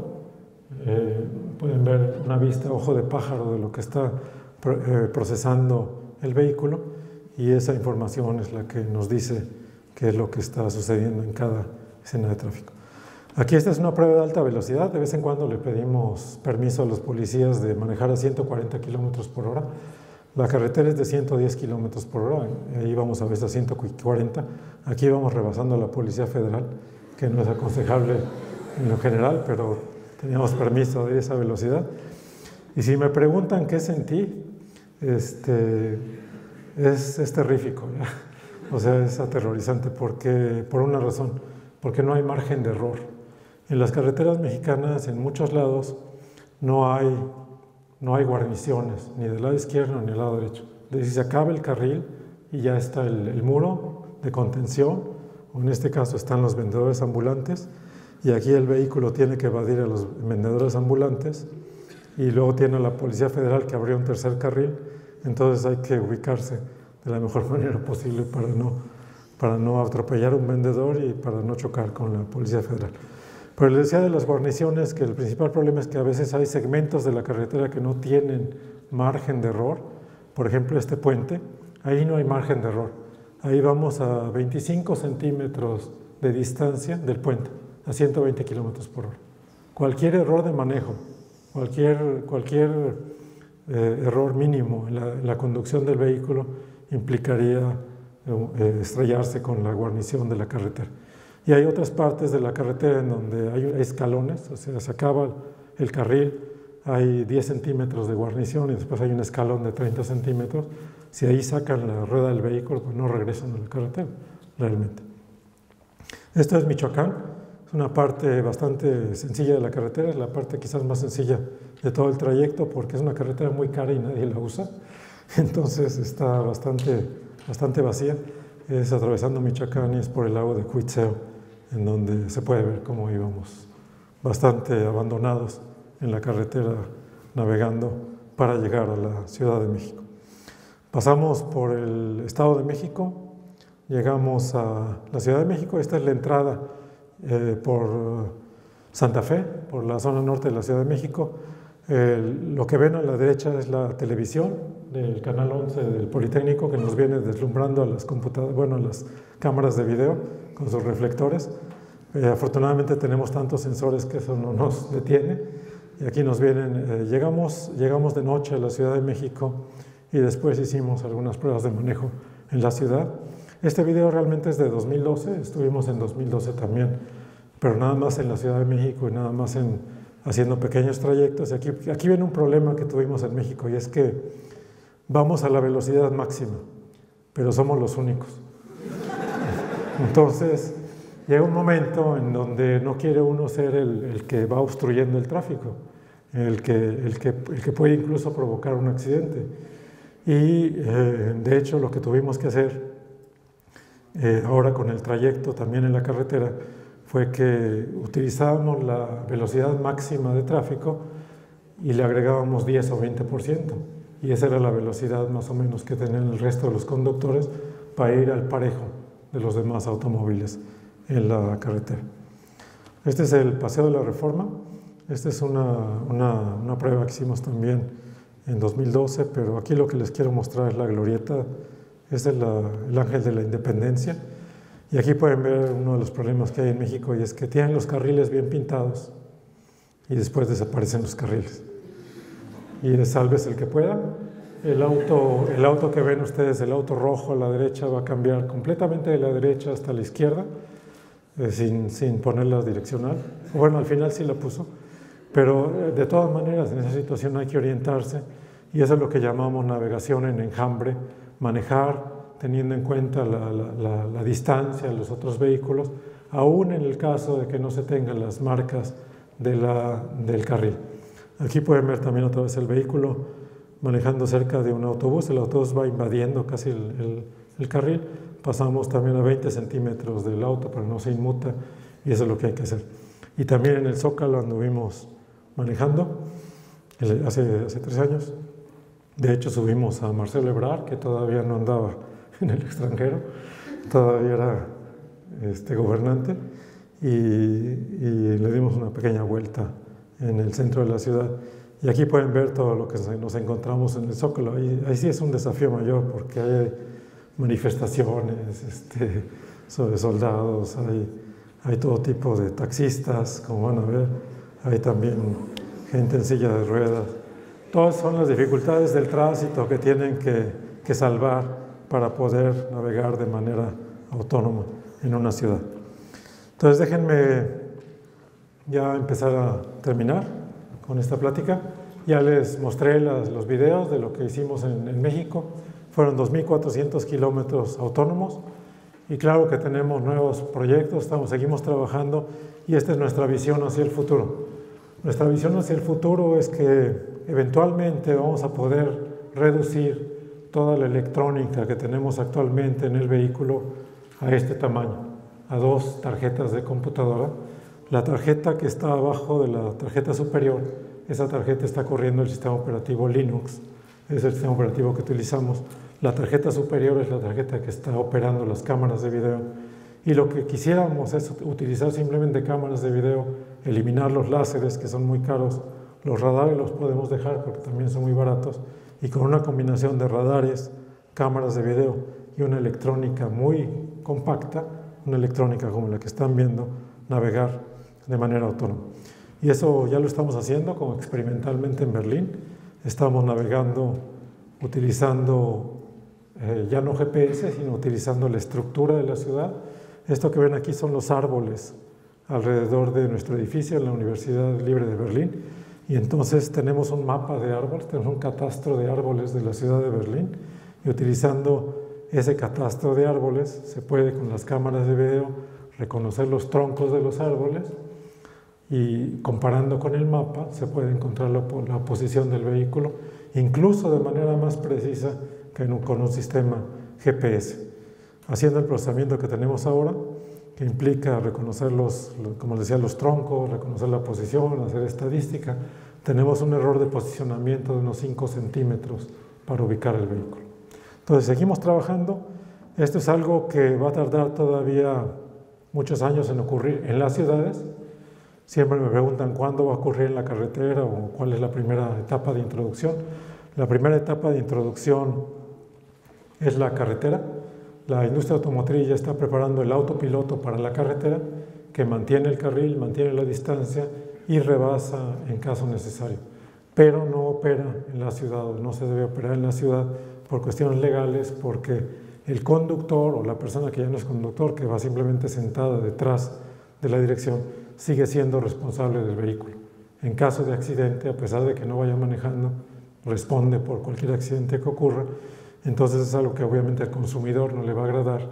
Pueden ver una vista ojo de pájaro de lo que está procesando el vehículo y esa información es la que nos dice qué es lo que está sucediendo en cada escena de tráfico. Aquí esta es una prueba de alta velocidad. De vez en cuando le pedimos permiso a los policías de manejar a 140 kilómetros por hora. La carretera es de 110 kilómetros por hora, ahí vamos a veces a 140. Aquí vamos rebasando a la Policía Federal, que no es aconsejable en lo general, pero teníamos permiso de esa velocidad. Y si me preguntan qué sentí, es terrífico, ¿ya? O sea, es aterrorizante por una razón, porque no hay margen de error. En las carreteras mexicanas, en muchos lados, no hay guarniciones, ni del lado izquierdo ni del lado derecho. Es decir, se acaba el carril y ya está el muro de contención, o en este caso están los vendedores ambulantes, y aquí el vehículo tiene que evadir a los vendedores ambulantes, y luego tiene a la Policía Federal que abrió un tercer carril, entonces hay que ubicarse de la mejor manera posible para no atropellar a un vendedor y para no chocar con la Policía Federal. Pero les decía de las guarniciones que el principal problema es que a veces hay segmentos de la carretera que no tienen margen de error. Por ejemplo, este puente, ahí no hay margen de error. Ahí vamos a 25 centímetros de distancia del puente, a 120 kilómetros por hora. Cualquier error de manejo, cualquier error mínimo en la conducción del vehículo implicaría estrellarse con la guarnición de la carretera. Y hay otras partes de la carretera en donde hay escalones, o sea, se acaba el carril, hay 10 centímetros de guarnición y después hay un escalón de 30 centímetros. Si ahí sacan la rueda del vehículo, pues no regresan a la carretera, realmente. Esto es Michoacán, es una parte bastante sencilla de la carretera, es la parte quizás más sencilla de todo el trayecto porque es una carretera muy cara y nadie la usa, entonces está bastante vacía. Es atravesando Michoacán y es por el lago de Cuitzeo, en donde se puede ver cómo íbamos bastante abandonados en la carretera navegando para llegar a la Ciudad de México. Pasamos por el Estado de México, llegamos a la Ciudad de México. Esta es la entrada por Santa Fe, por la zona norte de la Ciudad de México. Lo que ven a la derecha es la televisión del Canal 11 del Politécnico, que nos viene deslumbrando a las computadoras, bueno, a las cámaras de video con sus reflectores. Afortunadamente tenemos tantos sensores que eso no nos detiene. Y aquí nos vienen, llegamos de noche a la Ciudad de México y después hicimos algunas pruebas de manejo en la ciudad. Este video realmente es de 2012, estuvimos en 2012 también, pero nada más en la Ciudad de México y nada más haciendo pequeños trayectos. Y aquí viene un problema que tuvimos en México y es que vamos a la velocidad máxima, pero somos los únicos. Entonces, llega un momento en donde no quiere uno ser el que va obstruyendo el tráfico, el que puede incluso provocar un accidente. Y de hecho lo que tuvimos que hacer ahora con el trayecto también en la carretera fue que utilizábamos la velocidad máxima de tráfico y le agregábamos 10 o 20%. Y esa era la velocidad más o menos que tenían el resto de los conductores para ir al parejo de los demás automóviles en la carretera. Este es el Paseo de la Reforma. Esta es una prueba que hicimos también en 2012, pero aquí lo que les quiero mostrar es la glorieta. Este es el Ángel de la Independencia. Y aquí pueden ver uno de los problemas que hay en México, y es que tienen los carriles bien pintados y después desaparecen los carriles. Y sálvese el que pueda. El auto que ven ustedes, el auto rojo a la derecha, va a cambiar completamente de la derecha hasta la izquierda, sin ponerla direccional. Bueno, al final sí la puso, pero de todas maneras en esa situación hay que orientarse, y eso es lo que llamamos navegación en enjambre, manejar teniendo en cuenta la distancia de los otros vehículos, aún en el caso de que no se tengan las marcas del carril. Aquí pueden ver también otra vez el vehículo manejando cerca de un autobús. El autobús va invadiendo casi el carril. Pasamos también a 20 centímetros del auto, pero no se inmuta, y eso es lo que hay que hacer. Y también en el Zócalo anduvimos manejando hace 3 años. De hecho, subimos a Marcelo Ebrard, que todavía no andaba en el extranjero, todavía era gobernante, y le dimos una pequeña vuelta en el centro de la ciudad. Y aquí pueden ver todo lo que nos encontramos en el Zócalo. Ahí sí es un desafío mayor porque hay manifestaciones sobre soldados, hay todo tipo de taxistas, como van a ver, hay también gente en silla de ruedas. Todas son las dificultades del tránsito que tienen que salvar para poder navegar de manera autónoma en una ciudad. Entonces déjenme ya empezar a terminar con esta plática. Ya les mostré los videos de lo que hicimos en México. Fueron 2.400 kilómetros autónomos, y claro que tenemos nuevos proyectos, seguimos trabajando, y esta es nuestra visión hacia el futuro. Nuestra visión hacia el futuro es que eventualmente vamos a poder reducir toda la electrónica que tenemos actualmente en el vehículo a este tamaño, a 2 tarjetas de computadora. La tarjeta que está abajo de la tarjeta superior, esa tarjeta está corriendo el sistema operativo Linux, es el sistema operativo que utilizamos. La tarjeta superior es la tarjeta que está operando las cámaras de video, y lo que quisiéramos es utilizar simplemente cámaras de video, eliminar los láseres que son muy caros. Los radares los podemos dejar porque también son muy baratos, y con una combinación de radares, cámaras de video y una electrónica muy compacta, una electrónica como la que están viendo, navegar de manera autónoma. Y eso ya lo estamos haciendo como experimentalmente en Berlín. Estamos navegando utilizando ya no GPS, sino utilizando la estructura de la ciudad. Esto que ven aquí son los árboles alrededor de nuestro edificio en la Universidad Libre de Berlín. Y entonces tenemos un mapa de árboles, tenemos un catastro de árboles de la ciudad de Berlín. Y utilizando ese catastro de árboles se puede con las cámaras de video reconocer los troncos de los árboles y comparando con el mapa se puede encontrar la posición del vehículo, incluso de manera más precisa que con un sistema GPS. Haciendo el procesamiento que tenemos ahora, que implica reconocer como les decía, los troncos, reconocer la posición, hacer estadística, tenemos un error de posicionamiento de unos 5 centímetros para ubicar el vehículo. Entonces seguimos trabajando. Esto es algo que va a tardar todavía muchos años en ocurrir en las ciudades. Siempre me preguntan cuándo va a ocurrir en la carretera o cuál es la primera etapa de introducción. La primera etapa de introducción es la carretera. La industria automotriz ya está preparando el autopiloto para la carretera, que mantiene el carril, mantiene la distancia y rebasa en caso necesario. Pero no opera en la ciudad, o no se debe operar en la ciudad por cuestiones legales, porque el conductor o la persona que ya no es conductor, que va simplemente sentada detrás de la dirección, sigue siendo responsable del vehículo. En caso de accidente, a pesar de que no vaya manejando, responde por cualquier accidente que ocurra. Entonces es algo que obviamente al consumidor no le va a agradar.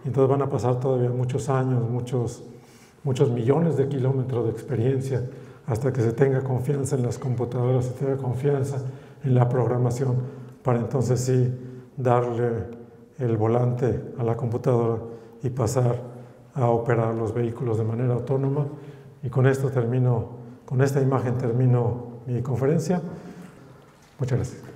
Entonces van a pasar todavía muchos años, muchos millones de kilómetros de experiencia hasta que se tenga confianza en las computadoras, se tenga confianza en la programación, para entonces sí darle el volante a la computadora y pasar a operar los vehículos de manera autónoma. Y con esto termino, con esta imagen termino mi conferencia. Muchas gracias.